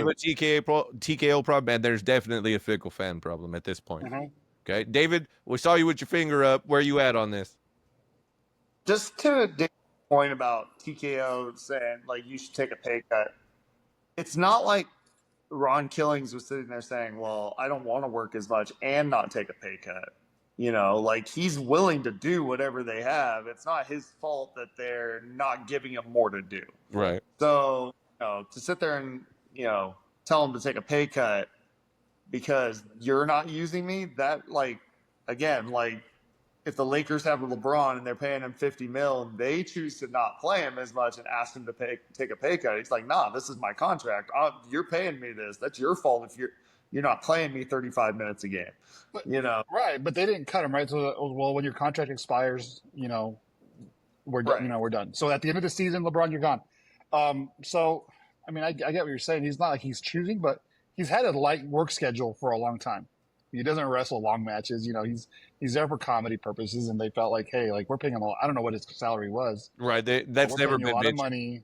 true. a TKO problem, and there's definitely a Fickle fan problem at this point. Mhm. Okay, David, we saw you with your finger up. Where you at on this? Just to Dave's point about TKO saying like you should take a pay cut. It's not like Ron Killings was sitting there saying, "Well, I don't want to work as much and not take a pay cut." You know, like he's willing to do whatever they have. It's not his fault that they're not giving him more to do. Right. So, you know, to sit there and, you know, tell him to take a pay cut because you're not using me, that, like, again, like, if the Lakers have LeBron and they're paying him $50 million and they choose to not play him as much and ask him to take a pay cut, he's like, nah, this is my contract. You're paying me this. That's your fault if you're not playing me 35 minutes a game. But, you know, right? But they didn't cut him, right? So, well, when your contract expires, you know, we're right. you know, we're done. So at the end of the season, LeBron, you're gone. So I mean, I get what you're saying. He's not like he's choosing, but he's had a light work schedule for a long time. He doesn't wrestle long matches. You know, he's there for comedy purposes, and they felt like, hey, like we're paying him a lot. I don't know what his salary was. Right. That's we're never paying you been a lot of mentioned. money.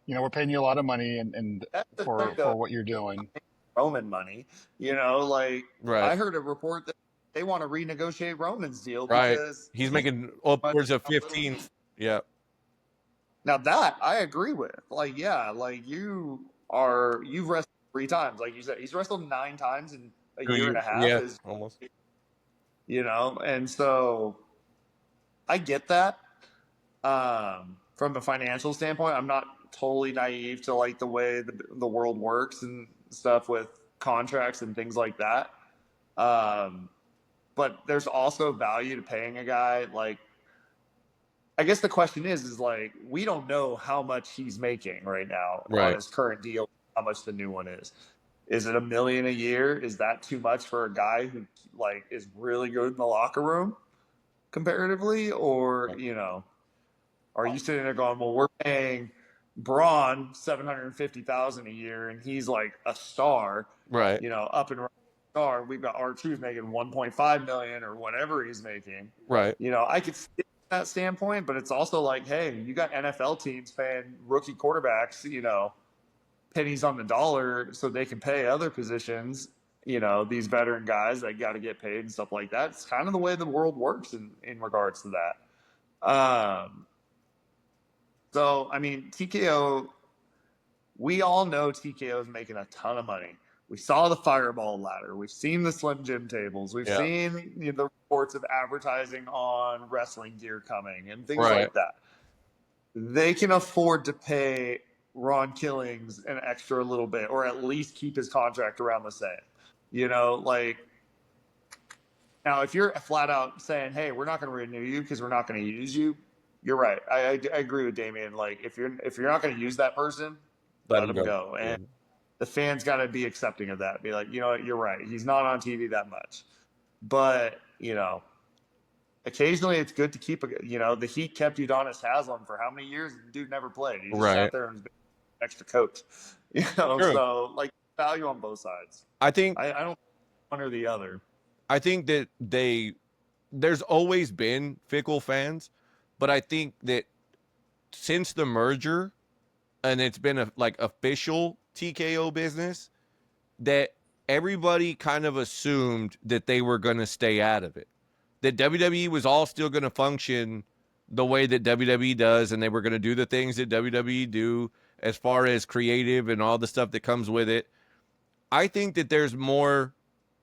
You know, we're paying you a lot of money, and for what you're doing. Roman money, you know, like Right. I heard a report that they want to renegotiate Roman's deal Right. because He's making upwards of 15. Yeah. Now that I agree with. Like, yeah, like you've wrestled 3 times, like you said. He's wrestled 9 times in a year and a half. Yeah, almost. You know, and so I get that. From a financial standpoint, I'm not totally naive to like the way the world works and stuff with contracts and things like that. But there's also value to paying a guy. Like, I guess the question is like, we don't know how much he's making right now on his current deal, how much the new one is. Is it $1 million a year? Is that too much for a guy who like is really good in the locker room comparatively? Or, you know, are you sitting there going, well, we're paying Braun $750,000 a year and he's like a star, right? You know, up and running star. We've got R-Truth making $1.5 million or whatever he's making, right? You know, I could see that standpoint, but it's also like, hey, you got NFL teams paying rookie quarterbacks, you know, pennies on the dollar so they can pay other positions, you know, these veteran guys that got to get paid and stuff like that. It's kind of the way the world works in regards to that. So, I mean, TKO, we all know TKO is making a ton of money. We saw the Fireball ladder. We've seen the Slim Jim tables. We've seen the reports of advertising on wrestling gear coming and things like that. They can afford to pay Ron Killings an extra little bit, or at least keep his contract around the same. You know, like, now if you're flat out saying, hey, we're not going to renew you because we're not going to use you, you're right. I agree with Damian. Like, if you're not going to use that person, let him go. And the fans got to be accepting of that. Be like, you know what, you're right. He's not on TV that much. But, you know, occasionally it's good to keep, you know, the Heat kept Udonis Haslem for how many years? The dude never played. He just sat there and was an extra coach. You know, so, like, value on both sides. I think I don't one or the other. I think that there's always been Fickle fans, but I think that since the merger and it's been a like official TKO business, that everybody kind of assumed that they were going to stay out of it. That WWE was all still going to function the way that WWE does, and they were going to do the things that WWE do as far as creative and all the stuff that comes with it. I think that there's more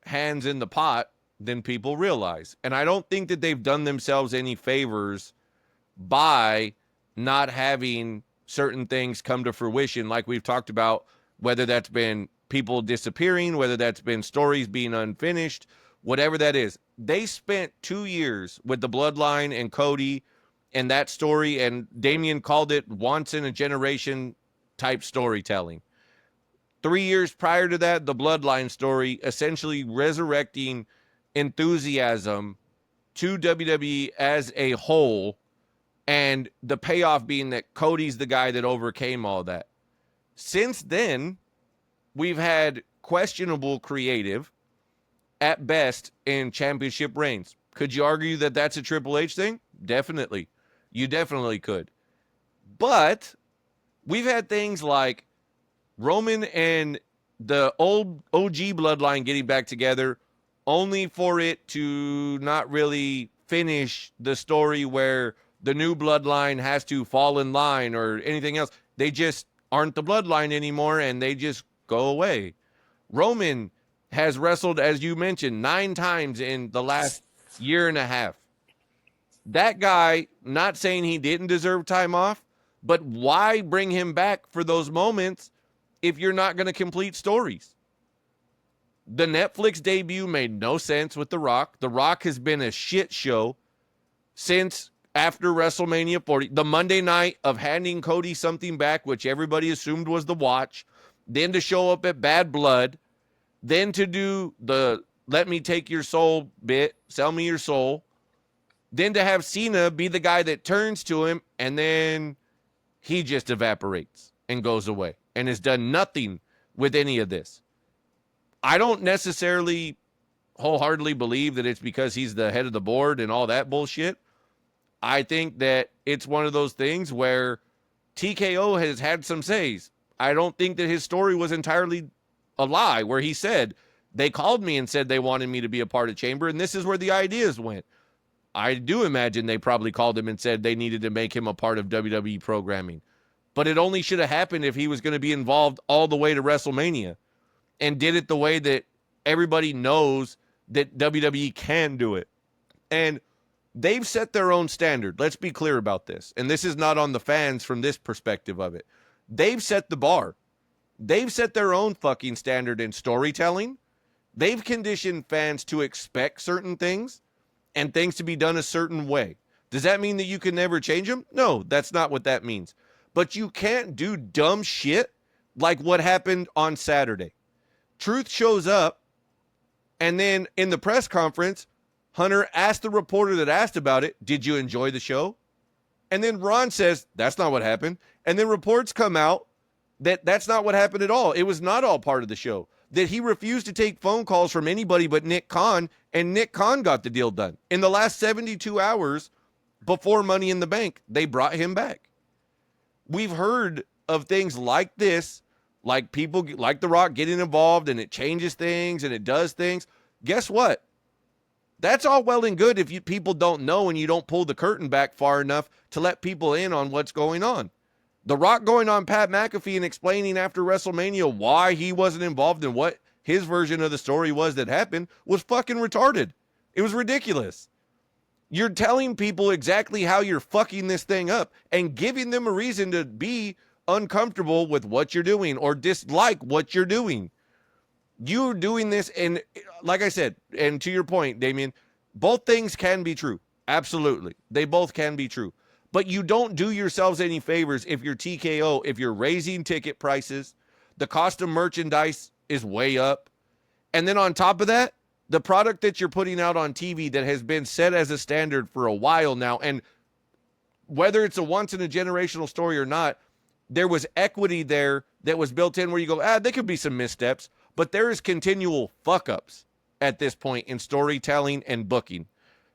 hands in the pot than people realize. And I don't think that they've done themselves any favors by not having certain things come to fruition, like we've talked about, whether that's been people disappearing, whether that's been stories being unfinished, whatever that is. They spent 2 years with the Bloodline and Cody and that story, and Damian called it once in a generation type storytelling. 3 years prior to that, the Bloodline story, essentially resurrecting enthusiasm to WWE as a whole, and the payoff being that Cody's the guy that overcame all that. Since then, we've had questionable creative at best in championship reigns. Could you argue that that's a Triple H thing? Definitely. You definitely could. But we've had things like Roman and the old OG bloodline getting back together, only for it to not really finish the story where the new bloodline has to fall in line or anything else. They just aren't the bloodline anymore, and they just go away. Roman has wrestled, as you mentioned, 9 times in the last year and a half. That guy, not saying he didn't deserve time off, but why bring him back for those moments if you're not going to complete stories? The Netflix debut made no sense with The Rock. The Rock has been a shit show since after WrestleMania 40. The Monday night of handing Cody something back, which everybody assumed was the watch, then to show up at Bad Blood, then to do the let me take your soul bit, sell me your soul, then to have Cena be the guy that turns to him, and then he just evaporates and goes away and has done nothing with any of this. I don't necessarily wholeheartedly believe that it's because he's the head of the board and all that bullshit. I think that it's one of those things where TKO has had some says. I don't think that his story was entirely a lie, where he said, they called me and said they wanted me to be a part of Chamber, and this is where the ideas went. I do imagine they probably called him and said they needed to make him a part of WWE programming. But it only should have happened if he was going to be involved all the way to WrestleMania and did it the way that everybody knows that WWE can do it. And they've set their own standard. Let's be clear about this. And this is not on the fans from this perspective of it. They've set the bar. They've set their own fucking standard in storytelling. They've conditioned fans to expect certain things and things to be done a certain way. Does that mean that you can never change them? No, that's not what that means. But you can't do dumb shit like what happened on Saturday. Truth shows up, and then in the press conference, Hunter asked the reporter that asked about it, did you enjoy the show? And then Ron says, that's not what happened. And then reports come out that that's not what happened at all. It was not all part of the show. That he refused to take phone calls from anybody but Nick Khan, and Nick Khan got the deal done. In the last 72 hours before Money in the Bank, they brought him back. We've heard of things like this, like people like The Rock getting involved and it changes things and it does things. Guess what? That's all well and good if people don't know and you don't pull the curtain back far enough to let people in on what's going on. The Rock going on Pat McAfee and explaining after WrestleMania why he wasn't involved in what his version of the story was that happened was fucking retarded. It was ridiculous. You're telling people exactly how you're fucking this thing up and giving them a reason to be uncomfortable with what you're doing or dislike what you're doing. You're doing this, and like I said, and to your point, Damien, both things can be true. Absolutely. They both can be true. But you don't do yourselves any favors if you're TKO, if you're raising ticket prices, the cost of merchandise is way up. And then on top of that, the product that you're putting out on TV that has been set as a standard for a while now, and whether it's a once in a generational story or not, there was equity there that was built in where you go, there could be some missteps, but there is continual fuck-ups at this point in storytelling and booking.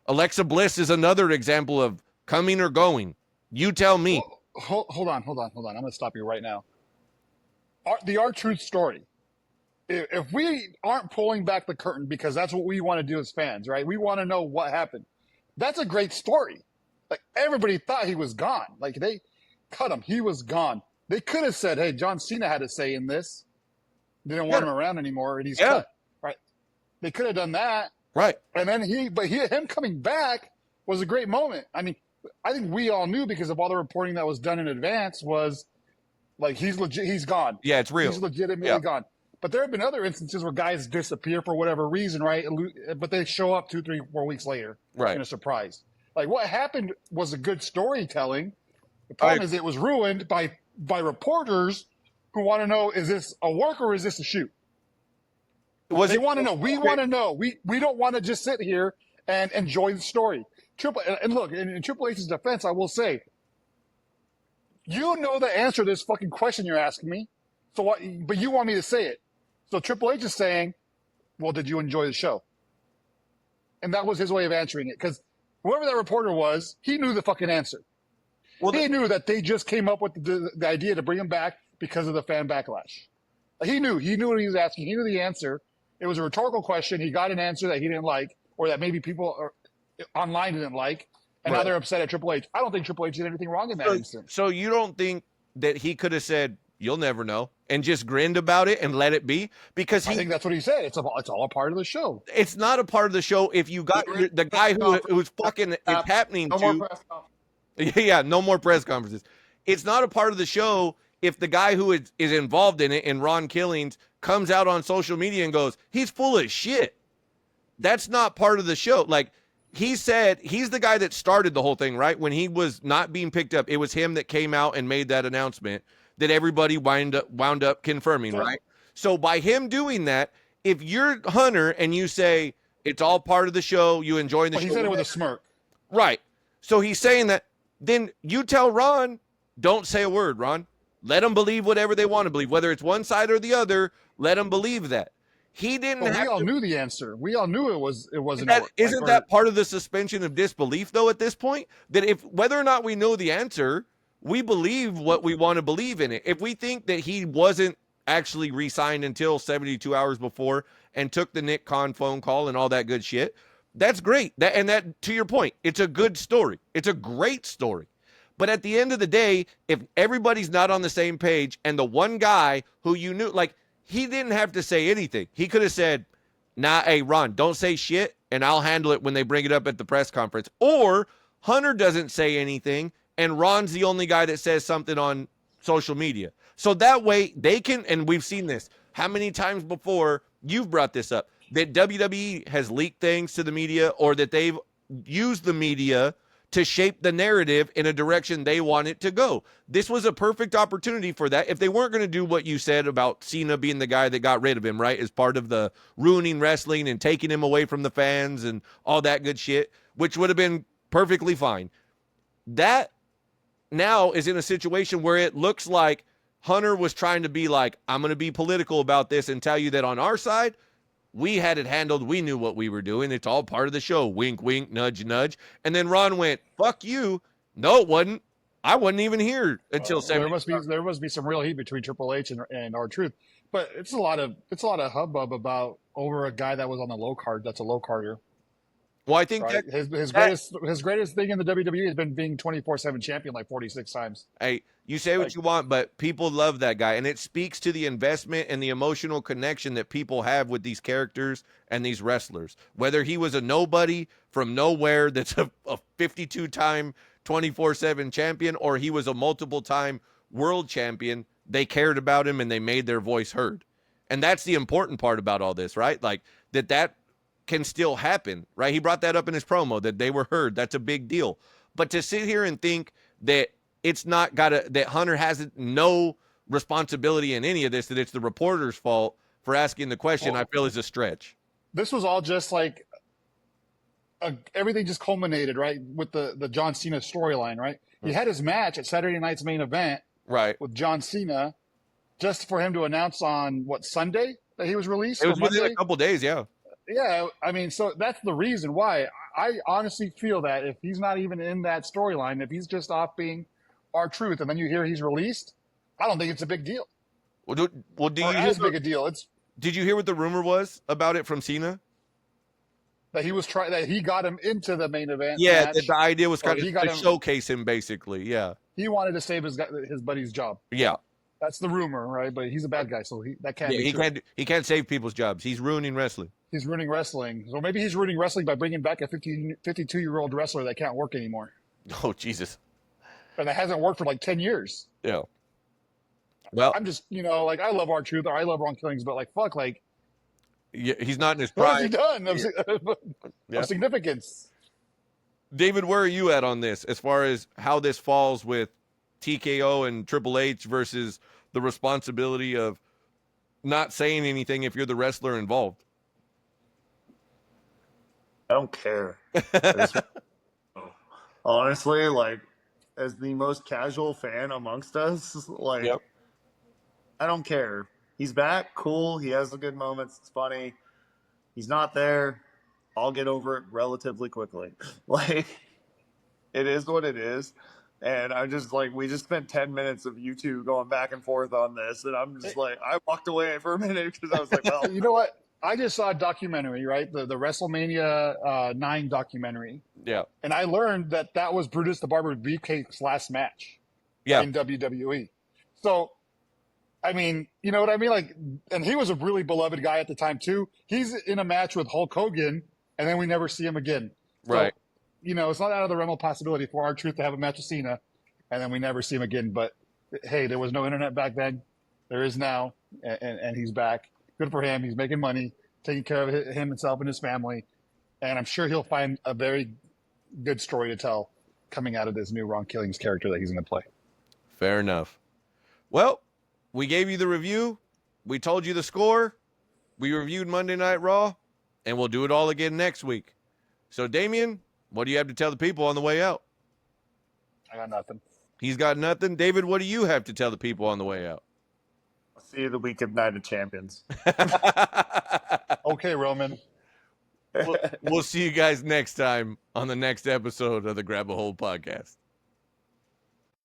Alexa Bliss is another example of coming or going. You tell me. Hold on. I'm going to stop you right now. The R-Truth story. If we aren't pulling back the curtain because that's what we want to do as fans, right? We want to know what happened. That's a great story. Like, everybody thought he was gone. Like, they cut him. He was gone. They could have said, hey, John Cena had a say in this. They didn't want him around anymore, and he's cut. Right? They could have done that. Right. And then him coming back was a great moment. I mean, I think we all knew because of all the reporting that was done in advance was like he's legit. He's gone. Yeah, it's real. He's legitimately Yeah. gone. But there have been other instances where guys disappear for whatever reason, right? But they show up 2, 3, 4 weeks later Right. in a surprise. Like what happened was a good storytelling. The problem is it was ruined by reporters who want to know, is this a work or is this a shoot? They want to know. We want to know. We don't want to just sit here and enjoy the story. And look, in Triple H's defense, I will say, you know the answer to this fucking question you're asking me. So what? But you want me to say it. So Triple H is saying, well, did you enjoy the show? And that was his way of answering it. Because whoever that reporter was, he knew the fucking answer. Well, he knew that they just came up with the idea to bring him back because of the fan backlash. He knew what he was asking. He knew the answer. It was a rhetorical question. He got an answer that he didn't like, or that maybe people online didn't like, and now they're upset at Triple H. I don't think Triple H did anything wrong in that instance. So you don't think that he could have said, "You'll never know," and just grinned about it and let it be? Because I think that's what he said. It's all a part of the show. It's not a part of the show if you got the guy who's fucking it's happening no to. More press conferences. Yeah, no more press conferences. It's not a part of the show if the guy who is involved in it, in Ron Killings, comes out on social media and goes, he's full of shit. That's not part of the show. Like, he said, he's the guy that started the whole thing, right? When he was not being picked up, it was him that came out and made that announcement that everybody wound up confirming, right? So by him doing that, if you're Hunter and you say, it's all part of the show, you enjoy the show. He said it with a smirk. Right. So he's saying that, then you tell Ron, don't say a word, Ron. Let them believe whatever they want to believe, whether it's one side or the other. Let them believe that. He didn't. But we all knew the answer. We all knew it wasn't. Isn't that part of the suspension of disbelief, though? At this point, that if whether or not we know the answer, we believe what we want to believe in it. If we think that he wasn't actually re-signed until 72 hours before and took the Nick Khan phone call and all that good shit, that's great. That to your point, it's a good story. It's a great story. But at the end of the day, if everybody's not on the same page and the one guy who you knew, like, he didn't have to say anything. He could have said, nah, hey, Ron, don't say shit, and I'll handle it when they bring it up at the press conference. Or Hunter doesn't say anything, and Ron's the only guy that says something on social media. So that way they can, and we've seen this. How many times before you've brought this up, that WWE has leaked things to the media or that they've used the media to shape the narrative in a direction they want it to go. This was a perfect opportunity for that. If they weren't going to do what you said about Cena being the guy that got rid of him, right, as part of the ruining wrestling and taking him away from the fans and all that good shit, which would have been perfectly fine. That now is in a situation where it looks like Hunter was trying to be like, I'm going to be political about this and tell you that on our side, we had it handled. We knew what we were doing. It's all part of the show. Wink, wink, nudge, nudge. And then Ron went, fuck you. No, it wasn't. I wasn't even here until 7. There must be some real heat between Triple H and R-Truth. But it's a lot of hubbub about over a guy that was on the low card. That's a low carder. Well, I think right? that his greatest thing in the WWE has been being 24/7 champion like 46 times. Hey, you say what you want, but people love that guy, and it speaks to the investment and the emotional connection that people have with these characters and these wrestlers. Whether he was a nobody from nowhere that's a 52-time 24/7 champion, or he was a multiple-time world champion, they cared about him and they made their voice heard. And that's the important part about all this, right? Like that can still happen, right? He brought that up in his promo, that they were heard. That's a big deal. But to sit here and think that it's not that Hunter has no responsibility in any of this, that it's the reporter's fault for asking the question, I feel is a stretch. This was all just like everything just culminated, right, with the John Cena storyline, right? He had his match at Saturday night's main event, right, with John Cena, just for him to announce on Sunday that he was released. It was within a couple days, yeah. Yeah, I mean, so that's the reason why. I honestly feel that if he's not even in that storyline, if he's just off being R-Truth, and then you hear he's released, I don't think it's a big deal. Well, do you hear as big a deal? Did you hear what the rumor was about it from Cena? That he was that he got him into the main event. Yeah, match, the idea was kind of to him, showcase him, basically. Yeah, he wanted to save his buddy's job. Yeah, that's the rumor, right? But he's a bad guy, so that can't. Yeah, be true. He can't save people's jobs. He's ruining wrestling. He's ruining wrestling. So maybe he's ruining wrestling by bringing back a 52-year-old wrestler that can't work anymore. Oh, Jesus. And that hasn't worked for like 10 years. Yeah. Well, I'm just, like I love R-Truth or I love Ron Killings, but like, fuck, like, yeah, he's not in his what has he prime. done Yeah. of significance? David, where are you at on this as far as how this falls with TKO and Triple H versus the responsibility of not saying anything if you're the wrestler involved? I don't care. Honestly, like, as the most casual fan amongst us, like, Yep. I don't care. He's back, cool. He has the good moments. It's funny. He's not there. I'll get over it relatively quickly. Like, it is what it is. And I'm just like, we just spent 10 minutes of you two going back and forth on this. And I'm just like, I walked away for a minute because I was like, well, You know what? I just saw a documentary, right? The WrestleMania 9 documentary. Yeah. And I learned that was Brutus the Barber Beefcake's last match Yeah. in WWE. So, I mean, you know what I mean? Like, and he was a really beloved guy at the time too. He's in a match with Hulk Hogan, and then we never see him again. So, Right. It's not out of the realm of possibility for R-Truth to have a match with Cena, and then we never see him again. But hey, there was no internet back then. There is now, and he's back. Good for him. He's making money, taking care of himself and his family, and I'm sure he'll find a very good story to tell coming out of this new Ron Killings character that he's going to play. Fair enough. Well, we gave you the review. We told you the score. We reviewed Monday Night Raw, and we'll do it all again next week. So, Damian, what do you have to tell the people on the way out? I got nothing. He's got nothing. David, what do you have to tell the people on the way out? I'll see you the week of Night of Champions. Okay, Roman. We'll see you guys next time on the next episode of the Grab a Hold podcast.